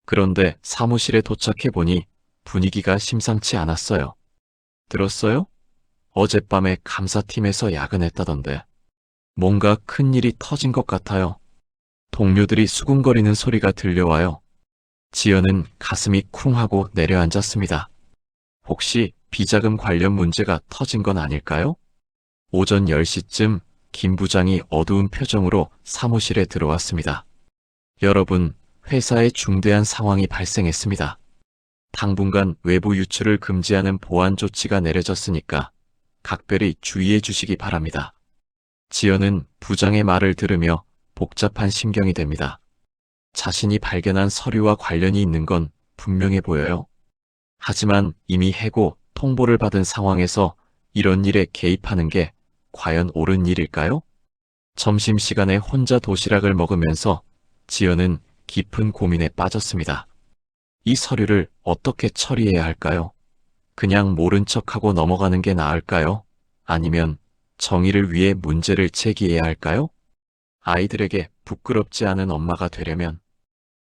그런데 사무실에 도착해 보니 분위기가 심상치 않았어요. 들었어요? 어젯밤에 감사팀에서 야근했다던데. 뭔가 큰일이 터진 것 같아요. 동료들이 수군거리는 소리가 들려와요. 지연은 가슴이 쿵 하고 내려앉았습니다. 혹시 비자금 관련 문제가 터진 건 아닐까요? 오전 10시쯤 김 부장이 어두운 표정으로 사무실에 들어왔습니다. 여러분, 회사에 중대한 상황이 발생했습니다. 당분간 외부 유출을 금지하는 보안 조치가 내려졌으니까 각별히 주의해 주시기 바랍니다. 지연은 부장의 말을 들으며 복잡한 심경이 됩니다. 자신이 발견한 서류와 관련이 있는 건 분명해 보여요. 하지만 이미 해고, 통보를 받은 상황에서 이런 일에 개입하는 게 과연 옳은 일일까요? 점심시간에 혼자 도시락을 먹으면서 지연은 깊은 고민에 빠졌습니다. 이 서류를 어떻게 처리해야 할까요? 그냥 모른 척하고 넘어가는 게 나을까요? 아니면 정의를 위해 문제를 제기해야 할까요? 아이들에게 부끄럽지 않은 엄마가 되려면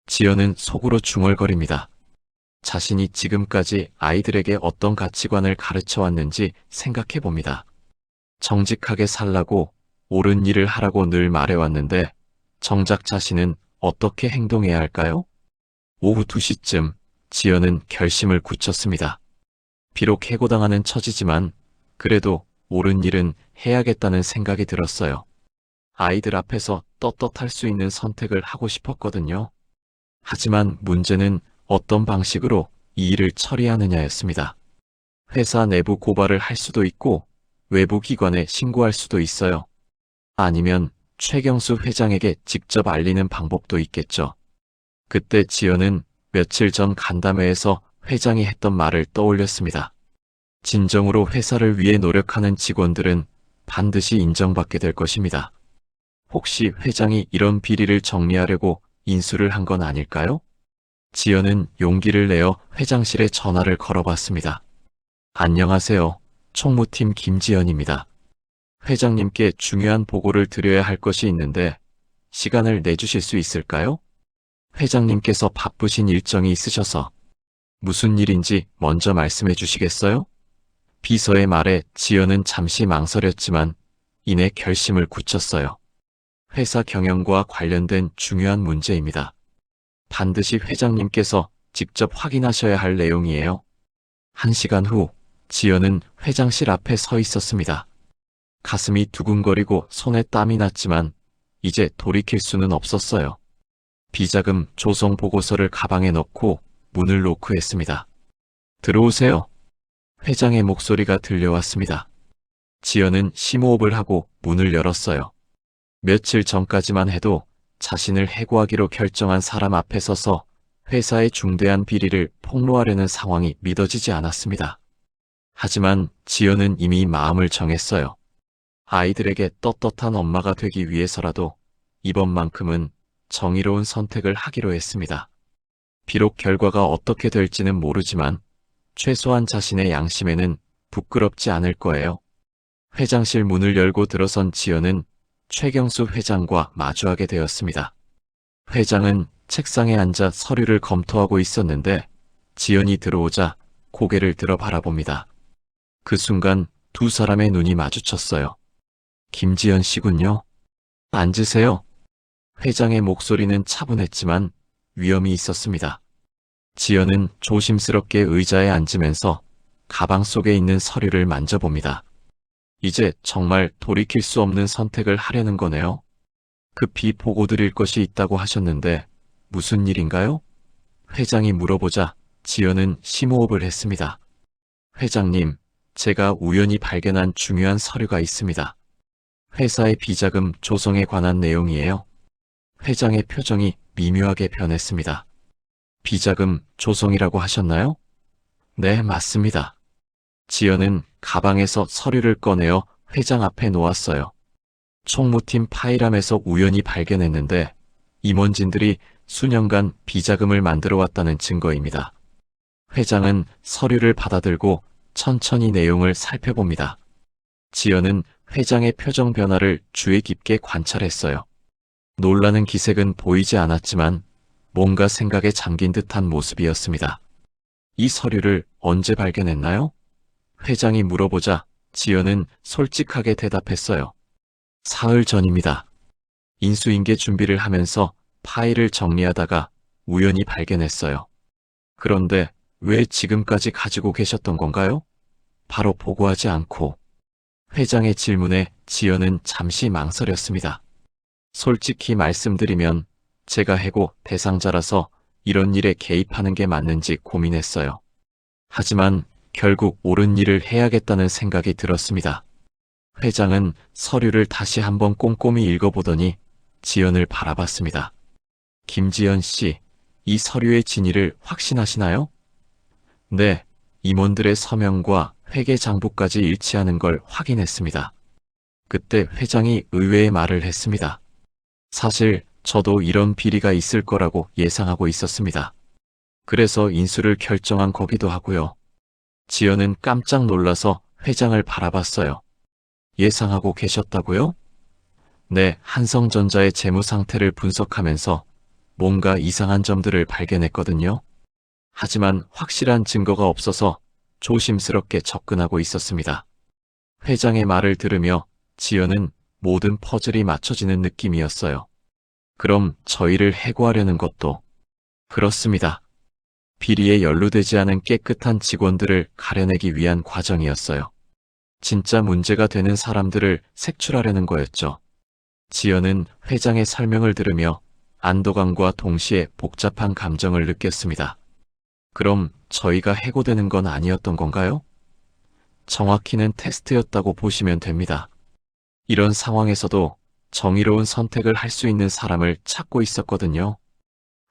지연은 속으로 중얼거립니다. 자신이 지금까지 아이들에게 어떤 가치관을 가르쳐 왔는지 생각해 봅니다. 정직하게 살라고 옳은 일을 하라고 늘 말해왔는데 정작 자신은 어떻게 행동해야 할까요? 오후 2시쯤 지연은 결심을 굳혔습니다. 비록 해고당하는 처지지만 그래도 옳은 일은 해야겠다는 생각이 들었어요. 아이들 앞에서 떳떳할 수 있는 선택을 하고 싶었거든요. 하지만 문제는 어떤 방식으로 이 일을 처리하느냐였습니다. 회사 내부 고발을 할 수도 있고 외부 기관에 신고할 수도 있어요. 아니면 최경수 회장에게 직접 알리는 방법도 있겠죠. 그때 지연은 며칠 전 간담회에서 회장이 했던 말을 떠올렸습니다. 진정으로 회사를 위해 노력하는 직원들은 반드시 인정받게 될 것입니다. 혹시 회장이 이런 비리를 정리하려고 인수를 한 건 아닐까요? 지연은 용기를 내어 회장실에 전화를 걸어봤습니다. 안녕하세요. 총무팀 김지연입니다. 회장님께 중요한 보고를 드려야 할 것이 있는데 시간을 내주실 수 있을까요? 회장님께서 바쁘신 일정이 있으셔서. 무슨 일인지 먼저 말씀해 주시겠어요? 비서의 말에 지연은 잠시 망설였지만 이내 결심을 굳혔어요. 회사 경영과 관련된 중요한 문제입니다. 반드시 회장님께서 직접 확인하셔야 할 내용이에요. 1시간 후 지연은 회장실 앞에 서 있었습니다. 가슴이 두근거리고 손에 땀이 났지만 이제 돌이킬 수는 없었어요. 비자금 조성 보고서를 가방에 넣고 문을 노크했습니다. 들어오세요. 회장의 목소리가 들려왔습니다. 지연은 심호흡을 하고 문을 열었어요. 며칠 전까지만 해도 자신을 해고하기로 결정한 사람 앞에 서서 회사의 중대한 비리를 폭로하려는 상황이 믿어지지 않았습니다. 하지만 지연은 이미 마음을 정했어요. 아이들에게 떳떳한 엄마가 되기 위해서라도 이번만큼은 정의로운 선택을 하기로 했습니다. 비록 결과가 어떻게 될지는 모르지만 최소한 자신의 양심에는 부끄럽지 않을 거예요. 회장실 문을 열고 들어선 지연은 최경수 회장과 마주하게 되었습니다. 회장은 책상에 앉아 서류를 검토하고 있었는데 지연이 들어오자 고개를 들어 바라봅니다. 그 순간 두 사람의 눈이 마주쳤어요. 김지연 씨군요. 앉으세요. 회장의 목소리는 차분했지만 위험이 있었습니다. 지연은 조심스럽게 의자에 앉으면서 가방 속에 있는 서류를 만져봅니다. 이제 정말 돌이킬 수 없는 선택을 하려는 거네요. 급히 보고 드릴 것이 있다고 하셨는데 무슨 일인가요? 회장이 물어보자 지연은 심호흡을 했습니다. 회장님, 제가 우연히 발견한 중요한 서류가 있습니다. 회사의 비자금 조성에 관한 내용이에요. 회장의 표정이 미묘하게 변했습니다. 비자금 조성이라고 하셨나요? 네, 맞습니다. 지연은 가방에서 서류를 꺼내어 회장 앞에 놓았어요. 총무팀 파일함에서 우연히 발견했는데 임원진들이 수년간 비자금을 만들어 왔다는 증거입니다. 회장은 서류를 받아들고 천천히 내용을 살펴봅니다. 지연은 회장의 표정 변화를 주의 깊게 관찰했어요. 놀라는 기색은 보이지 않았지만 뭔가 생각에 잠긴 듯한 모습이었습니다. 이 서류를 언제 발견했나요? 회장이 물어보자 지연은 솔직하게 대답했어요. 사흘 전입니다. 인수인계 준비를 하면서 파일을 정리하다가 우연히 발견했어요. 그런데 왜 지금까지 가지고 계셨던 건가요? 바로 보고하지 않고. 회장의 질문에 지연은 잠시 망설였습니다. 솔직히 말씀드리면 제가 해고 대상자라서 이런 일에 개입하는 게 맞는지 고민했어요. 하지만 결국 옳은 일을 해야겠다는 생각이 들었습니다. 회장은 서류를 다시 한번 꼼꼼히 읽어보더니 지연을 바라봤습니다. 김지연 씨, 이 서류의 진위를 확신하시나요? 네, 임원들의 서명과 회계 장부까지 일치하는 걸 확인했습니다. 그때 회장이 의외의 말을 했습니다. 사실 저도 이런 비리가 있을 거라고 예상하고 있었습니다. 그래서 인수를 결정한 거기도 하고요. 지연은 깜짝 놀라서 회장을 바라봤어요. 예상하고 계셨다고요? 네, 한성전자의 재무 상태를 분석하면서 뭔가 이상한 점들을 발견했거든요. 하지만 확실한 증거가 없어서 조심스럽게 접근하고 있었습니다. 회장의 말을 들으며 지연은 모든 퍼즐이 맞춰지는 느낌이었어요. 그럼 저희를 해고하려는 것도 그렇습니다. 비리에 연루되지 않은 깨끗한 직원들을 가려내기 위한 과정이었어요. 진짜 문제가 되는 사람들을 색출하려는 거였죠. 지연은 회장의 설명을 들으며 안도감과 동시에 복잡한 감정을 느꼈습니다. 그럼 저희가 해고되는 건 아니었던 건가요? 정확히는 테스트였다고 보시면 됩니다. 이런 상황에서도 정의로운 선택을 할 수 있는 사람을 찾고 있었거든요.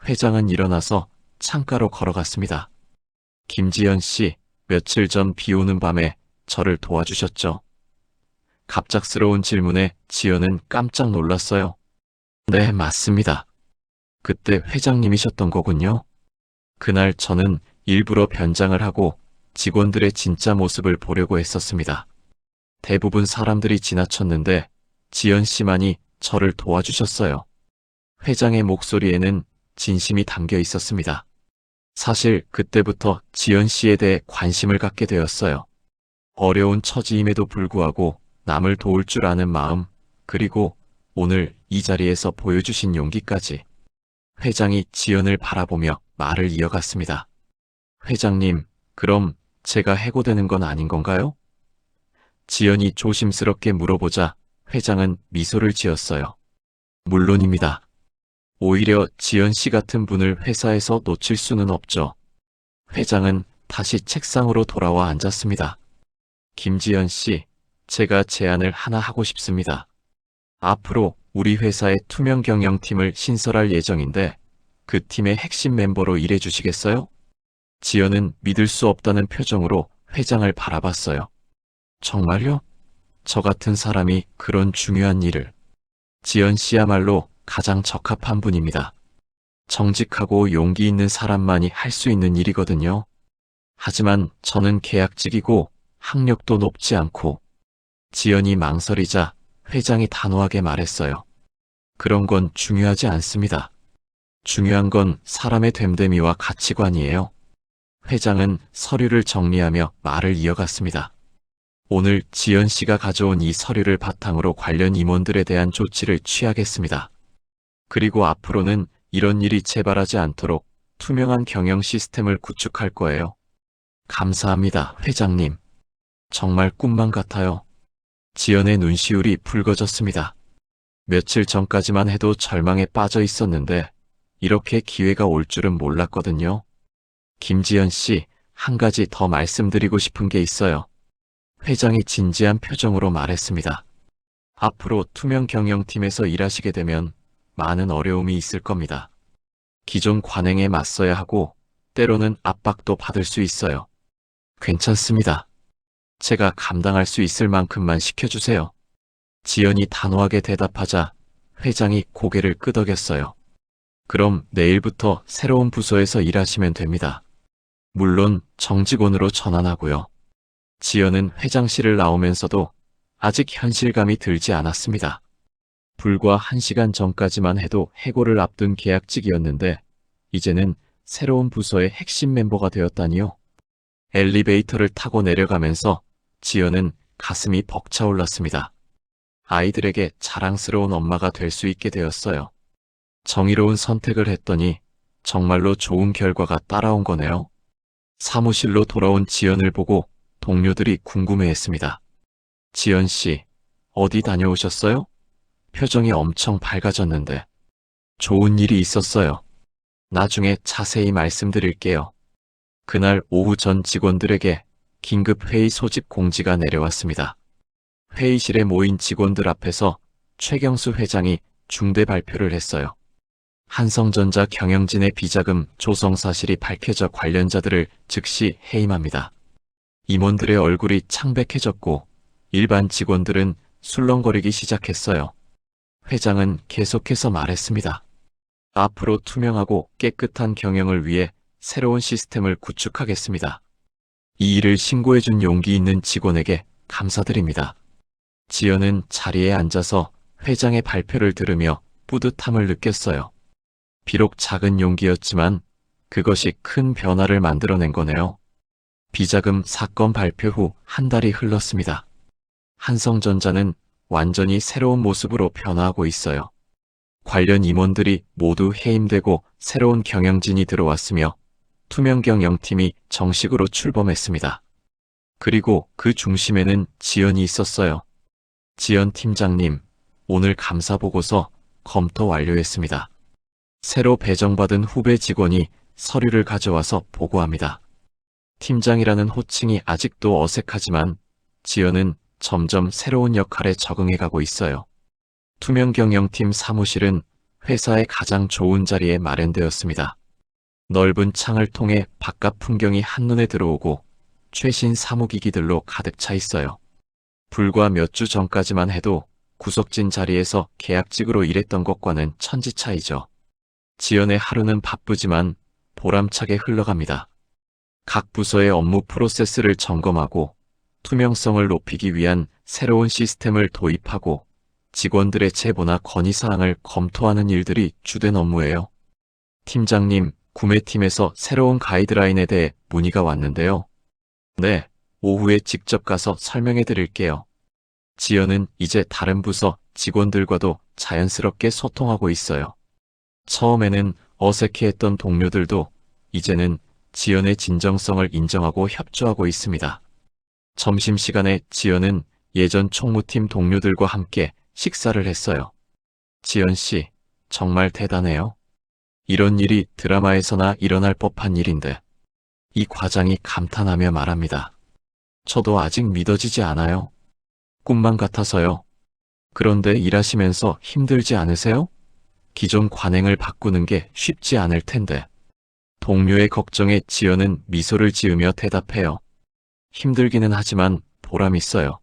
회장은 일어나서 창가로 걸어갔습니다. 김지연 씨, 며칠 전 비 오는 밤에 저를 도와주셨죠? 갑작스러운 질문에 지연은 깜짝 놀랐어요. 네, 맞습니다. 그때 회장님이셨던 거군요. 그날 저는 일부러 변장을 하고 직원들의 진짜 모습을 보려고 했었습니다. 대부분 사람들이 지나쳤는데 지연 씨만이 저를 도와주셨어요. 회장의 목소리에는 진심이 담겨 있었습니다. 사실 그때부터 지연 씨에 대해 관심을 갖게 되었어요. 어려운 처지임에도 불구하고 남을 도울 줄 아는 마음, 그리고 오늘 이 자리에서 보여주신 용기까지. 회장이 지연을 바라보며 말을 이어갔습니다. 회장님, 그럼 제가 해고되는 건 아닌 건가요? 지연이 조심스럽게 물어보자 회장은 미소를 지었어요. 물론입니다. 오히려 지연 씨 같은 분을 회사에서 놓칠 수는 없죠. 회장은 다시 책상으로 돌아와 앉았습니다. 김지연 씨, 제가 제안을 하나 하고 싶습니다. 앞으로 우리 회사의 투명 경영팀을 신설할 예정인데 그 팀의 핵심 멤버로 일해 주시겠어요? 지연은 믿을 수 없다는 표정으로 회장을 바라봤어요. 정말요? 저 같은 사람이 그런 중요한 일을. 지연 씨야말로 가장 적합한 분입니다. 정직하고 용기 있는 사람만이 할 수 있는 일이거든요. 하지만 저는 계약직이고 학력도 높지 않고. 지연이 망설이자 회장이 단호하게 말했어요. 그런 건 중요하지 않습니다. 중요한 건 사람의 됨됨이와 가치관이에요. 회장은 서류를 정리하며 말을 이어갔습니다. 오늘 지연 씨가 가져온 이 서류를 바탕으로 관련 임원들에 대한 조치를 취하겠습니다. 그리고 앞으로는 이런 일이 재발하지 않도록 투명한 경영 시스템을 구축할 거예요. 감사합니다, 회장님. 정말 꿈만 같아요. 지연의 눈시울이 붉어졌습니다. 며칠 전까지만 해도 절망에 빠져 있었는데 이렇게 기회가 올 줄은 몰랐거든요. 김지연 씨, 한 가지 더 말씀드리고 싶은 게 있어요. 회장이 진지한 표정으로 말했습니다. 앞으로 투명 경영팀에서 일하시게 되면 많은 어려움이 있을 겁니다. 기존 관행에 맞서야 하고 때로는 압박도 받을 수 있어요. 괜찮습니다. 제가 감당할 수 있을 만큼만 시켜주세요. 지연이 단호하게 대답하자 회장이 고개를 끄덕였어요. 그럼 내일부터 새로운 부서에서 일하시면 됩니다. 물론 정직원으로 전환하고요. 지연은 회장실을 나오면서도 아직 현실감이 들지 않았습니다. 불과 1시간 전까지만 해도 해고를 앞둔 계약직이었는데 이제는 새로운 부서의 핵심 멤버가 되었다니요. 엘리베이터를 타고 내려가면서 지연은 가슴이 벅차올랐습니다. 아이들에게 자랑스러운 엄마가 될 수 있게 되었어요. 정의로운 선택을 했더니 정말로 좋은 결과가 따라온 거네요. 사무실로 돌아온 지연을 보고 동료들이 궁금해했습니다. 지연 씨, 어디 다녀오셨어요? 표정이 엄청 밝아졌는데. 좋은 일이 있었어요. 나중에 자세히 말씀드릴게요. 그날 오후 전 직원들에게 긴급 회의 소집 공지가 내려왔습니다. 회의실에 모인 직원들 앞에서 최경수 회장이 중대 발표를 했어요. 한성전자 경영진의 비자금 조성 사실이 밝혀져 관련자들을 즉시 해임합니다. 임원들의 얼굴이 창백해졌고 일반 직원들은 술렁거리기 시작했어요. 회장은 계속해서 말했습니다. 앞으로 투명하고 깨끗한 경영을 위해 새로운 시스템을 구축하겠습니다. 이 일을 신고해준 용기 있는 직원에게 감사드립니다. 지연은 자리에 앉아서 회장의 발표를 들으며 뿌듯함을 느꼈어요. 비록 작은 용기였지만 그것이 큰 변화를 만들어낸 거네요. 비자금 사건 발표 후 한 달이 흘렀습니다. 한성전자는 완전히 새로운 모습으로 변화하고 있어요. 관련 임원들이 모두 해임되고 새로운 경영진이 들어왔으며 투명 경영팀이 정식으로 출범했습니다. 그리고 그 중심에는 지연이 있었어요. 지연 팀장님, 오늘 감사 보고서 검토 완료했습니다. 새로 배정받은 후배 직원이 서류를 가져와서 보고합니다. 팀장이라는 호칭이 아직도 어색하지만 지연은 점점 새로운 역할에 적응해가고 있어요. 투명 경영팀 사무실은 회사의 가장 좋은 자리에 마련되었습니다. 넓은 창을 통해 바깥 풍경이 한눈에 들어오고 최신 사무기기들로 가득 차 있어요. 불과 몇 주 전까지만 해도 구석진 자리에서 계약직으로 일했던 것과는 천지 차이죠. 지연의 하루는 바쁘지만 보람차게 흘러갑니다. 각 부서의 업무 프로세스를 점검하고 투명성을 높이기 위한 새로운 시스템을 도입하고 직원들의 제보나 건의사항을 검토하는 일들이 주된 업무예요. 팀장님, 구매팀에서 새로운 가이드라인에 대해 문의가 왔는데요. 네, 오후에 직접 가서 설명해 드릴게요. 지연은 이제 다른 부서 직원들과도 자연스럽게 소통하고 있어요. 처음에는 어색해했던 동료들도 이제는 지연의 진정성을 인정하고 협조하고 있습니다. 점심시간에 지연은 예전 총무팀 동료들과 함께 식사를 했어요. 지연 씨, 정말 대단해요. 이런 일이 드라마에서나 일어날 법한 일인데. 이 과장이 감탄하며 말합니다. 저도 아직 믿어지지 않아요. 꿈만 같아서요. 그런데 일하시면서 힘들지 않으세요? 기존 관행을 바꾸는 게 쉽지 않을 텐데. 동료의 걱정에 지연은 미소를 지으며 대답해요. 힘들기는 하지만 보람 있어요.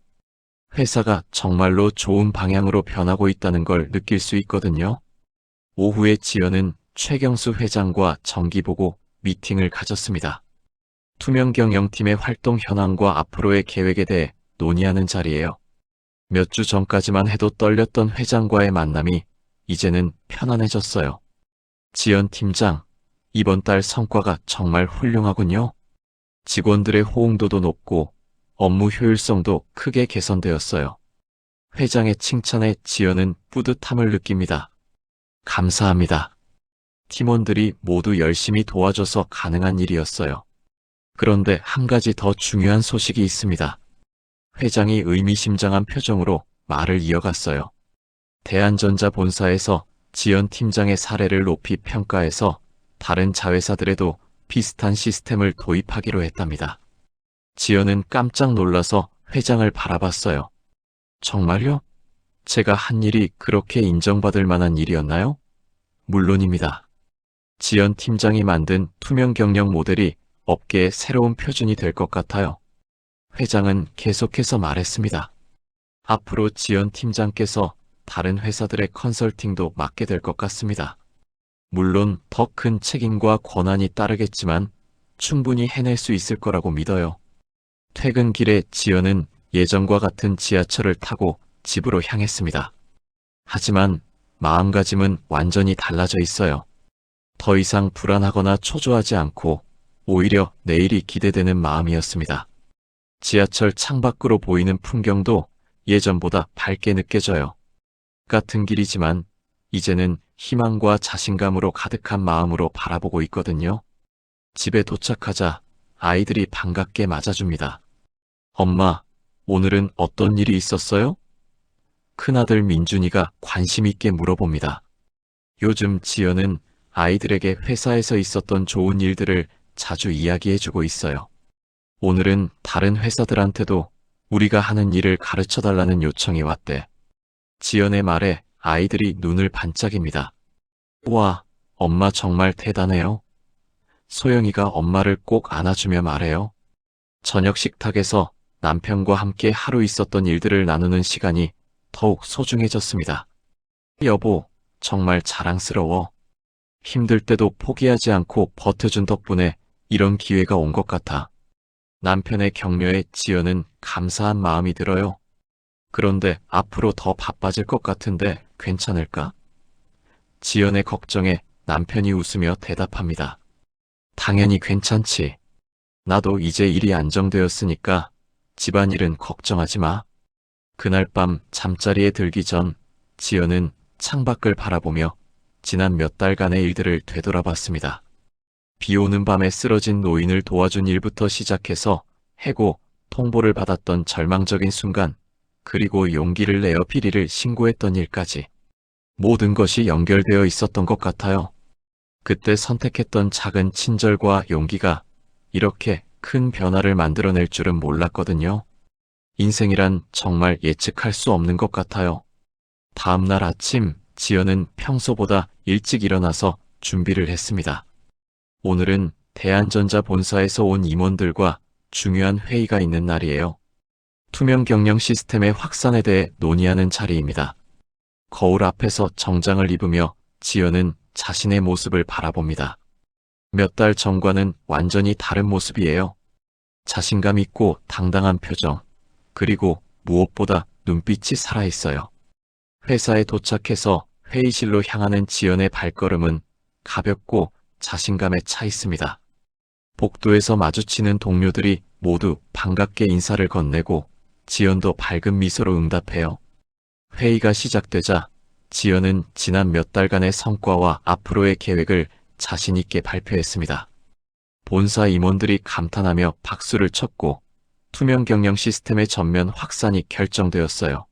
회사가 정말로 좋은 방향으로 변하고 있다는 걸 느낄 수 있거든요. 오후에 지연은 최경수 회장과 정기보고 미팅을 가졌습니다. 투명 경영팀의 활동 현황과 앞으로의 계획에 대해 논의하는 자리예요. 몇 주 전까지만 해도 떨렸던 회장과의 만남이 이제는 편안해졌어요. 지연 팀장, 이번 달 성과가 정말 훌륭하군요. 직원들의 호응도도 높고 업무 효율성도 크게 개선되었어요. 회장의 칭찬에 지연은 뿌듯함을 느낍니다. 감사합니다. 팀원들이 모두 열심히 도와줘서 가능한 일이었어요. 그런데 한 가지 더 중요한 소식이 있습니다. 회장이 의미심장한 표정으로 말을 이어갔어요. 대한전자 본사에서 지연 팀장의 사례를 높이 평가해서 다른 자회사들에도 비슷한 시스템을 도입하기로 했답니다. 지연은 깜짝 놀라서 회장을 바라봤어요. 정말요? 제가 한 일이 그렇게 인정받을 만한 일이었나요? 물론입니다. 지연 팀장이 만든 투명 경영 모델이 업계의 새로운 표준이 될 것 같아요. 회장은 계속해서 말했습니다. 앞으로 지연 팀장께서 다른 회사들의 컨설팅도 맡게 될 것 같습니다. 물론 더 큰 책임과 권한이 따르겠지만 충분히 해낼 수 있을 거라고 믿어요. 퇴근길에 지연은 예전과 같은 지하철을 타고 집으로 향했습니다. 하지만 마음가짐은 완전히 달라져 있어요. 더 이상 불안하거나 초조하지 않고 오히려 내일이 기대되는 마음이었습니다. 지하철 창밖으로 보이는 풍경도 예전보다 밝게 느껴져요. 같은 길이지만 이제는 희망과 자신감으로 가득한 마음으로 바라보고 있거든요. 집에 도착하자 아이들이 반갑게 맞아줍니다. 엄마, 오늘은 어떤 일이 있었어요? 큰아들 민준이가 관심 있게 물어봅니다. 요즘 지연은 아이들에게 회사에서 있었던 좋은 일들을 자주 이야기해주고 있어요. 오늘은 다른 회사들한테도 우리가 하는 일을 가르쳐달라는 요청이 왔대. 지연의 말에 아이들이 눈을 반짝입니다. 우와, 엄마 정말 대단해요. 소영이가 엄마를 꼭 안아주며 말해요. 저녁 식탁에서 남편과 함께 하루 있었던 일들을 나누는 시간이 더욱 소중해졌습니다. 여보, 정말 자랑스러워. 힘들 때도 포기하지 않고 버텨준 덕분에 이런 기회가 온 것 같아. 남편의 격려에 지연은 감사한 마음이 들어요. 그런데 앞으로 더 바빠질 것 같은데 괜찮을까? 지연의 걱정에 남편이 웃으며 대답합니다. 당연히 괜찮지. 나도 이제 일이 안정되었으니까 집안일은 걱정하지 마. 그날 밤 잠자리에 들기 전 지연은 창밖을 바라보며 지난 몇 달간의 일들을 되돌아봤습니다. 비 오는 밤에 쓰러진 노인을 도와준 일부터 시작해서 해고, 통보를 받았던 절망적인 순간, 그리고 용기를 내어 비리를 신고했던 일까지 모든 것이 연결되어 있었던 것 같아요. 그때 선택했던 작은 친절과 용기가 이렇게 큰 변화를 만들어낼 줄은 몰랐거든요. 인생이란 정말 예측할 수 없는 것 같아요. 다음 날 아침, 지연은 평소보다 일찍 일어나서 준비를 했습니다. 오늘은 대한전자 본사에서 온 임원들과 중요한 회의가 있는 날이에요. 투명 경영 시스템의 확산에 대해 논의하는 자리입니다. 거울 앞에서 정장을 입으며 지연은 자신의 모습을 바라봅니다. 몇 달 전과는 완전히 다른 모습이에요. 자신감 있고 당당한 표정, 그리고 무엇보다 눈빛이 살아있어요. 회사에 도착해서 회의실로 향하는 지연의 발걸음은 가볍고 자신감에 차 있습니다. 복도에서 마주치는 동료들이 모두 반갑게 인사를 건네고 지연도 밝은 미소로 응답해요. 회의가 시작되자 지연은 지난 몇 달간의 성과와 앞으로의 계획을 자신 있게 발표했습니다. 본사 임원들이 감탄하며 박수를 쳤고 투명 경영 시스템의 전면 확산이 결정되었어요.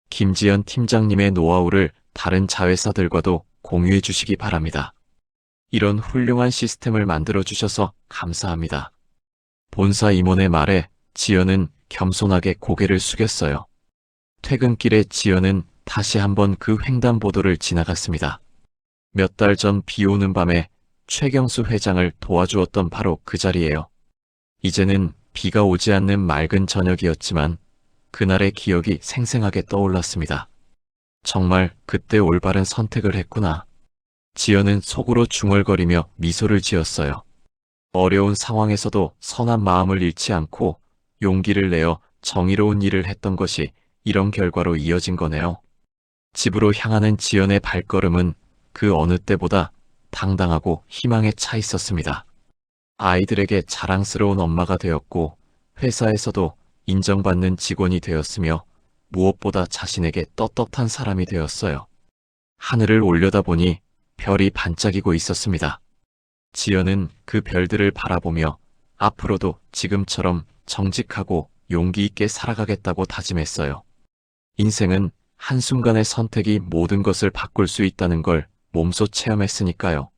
김지연 팀장님의 노하우를 다른 자회사들과도 공유해 주시기 바랍니다. 이런 훌륭한 시스템을 만들어 주셔서 감사합니다. 본사 임원의 말에 지연은 겸손하게 고개를 숙였어요. 퇴근길에 지연은 다시 한번 그 횡단보도를 지나갔습니다. 몇 달 전 비 오는 밤에 최경수 회장을 도와주었던 바로 그 자리예요. 이제는 비가 오지 않는 맑은 저녁이었지만 그날의 기억이 생생하게 떠올랐습니다. 정말 그때 올바른 선택을 했구나. 지연은 속으로 중얼거리며 미소를 지었어요. 어려운 상황에서도 선한 마음을 잃지 않고 용기를 내어 정의로운 일을 했던 것이 이런 결과로 이어진 거네요. 집으로 향하는 지연의 발걸음은 그 어느 때보다 당당하고 희망에 차 있었습니다. 아이들에게 자랑스러운 엄마가 되었고 회사에서도 인정받는 직원이 되었으며 무엇보다 자신에게 떳떳한 사람이 되었어요. 하늘을 올려다보니 별이 반짝이고 있었습니다. 지연은 그 별들을 바라보며 앞으로도 지금처럼 정직하고 용기 있게 살아가겠다고 다짐했어요. 인생은 한순간의 선택이 모든 것을 바꿀 수 있다는 걸 몸소 체험했으니까요.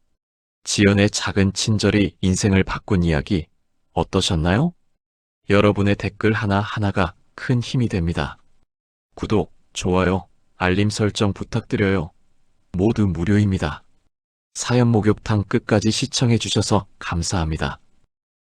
지연의 작은 친절이 인생을 바꾼 이야기 어떠셨나요? 여러분의 댓글 하나하나가 큰 힘이 됩니다. 구독, 좋아요, 알림 설정 부탁드려요. 모두 무료입니다. 사연 목욕탕 끝까지 시청해 주셔서 감사합니다.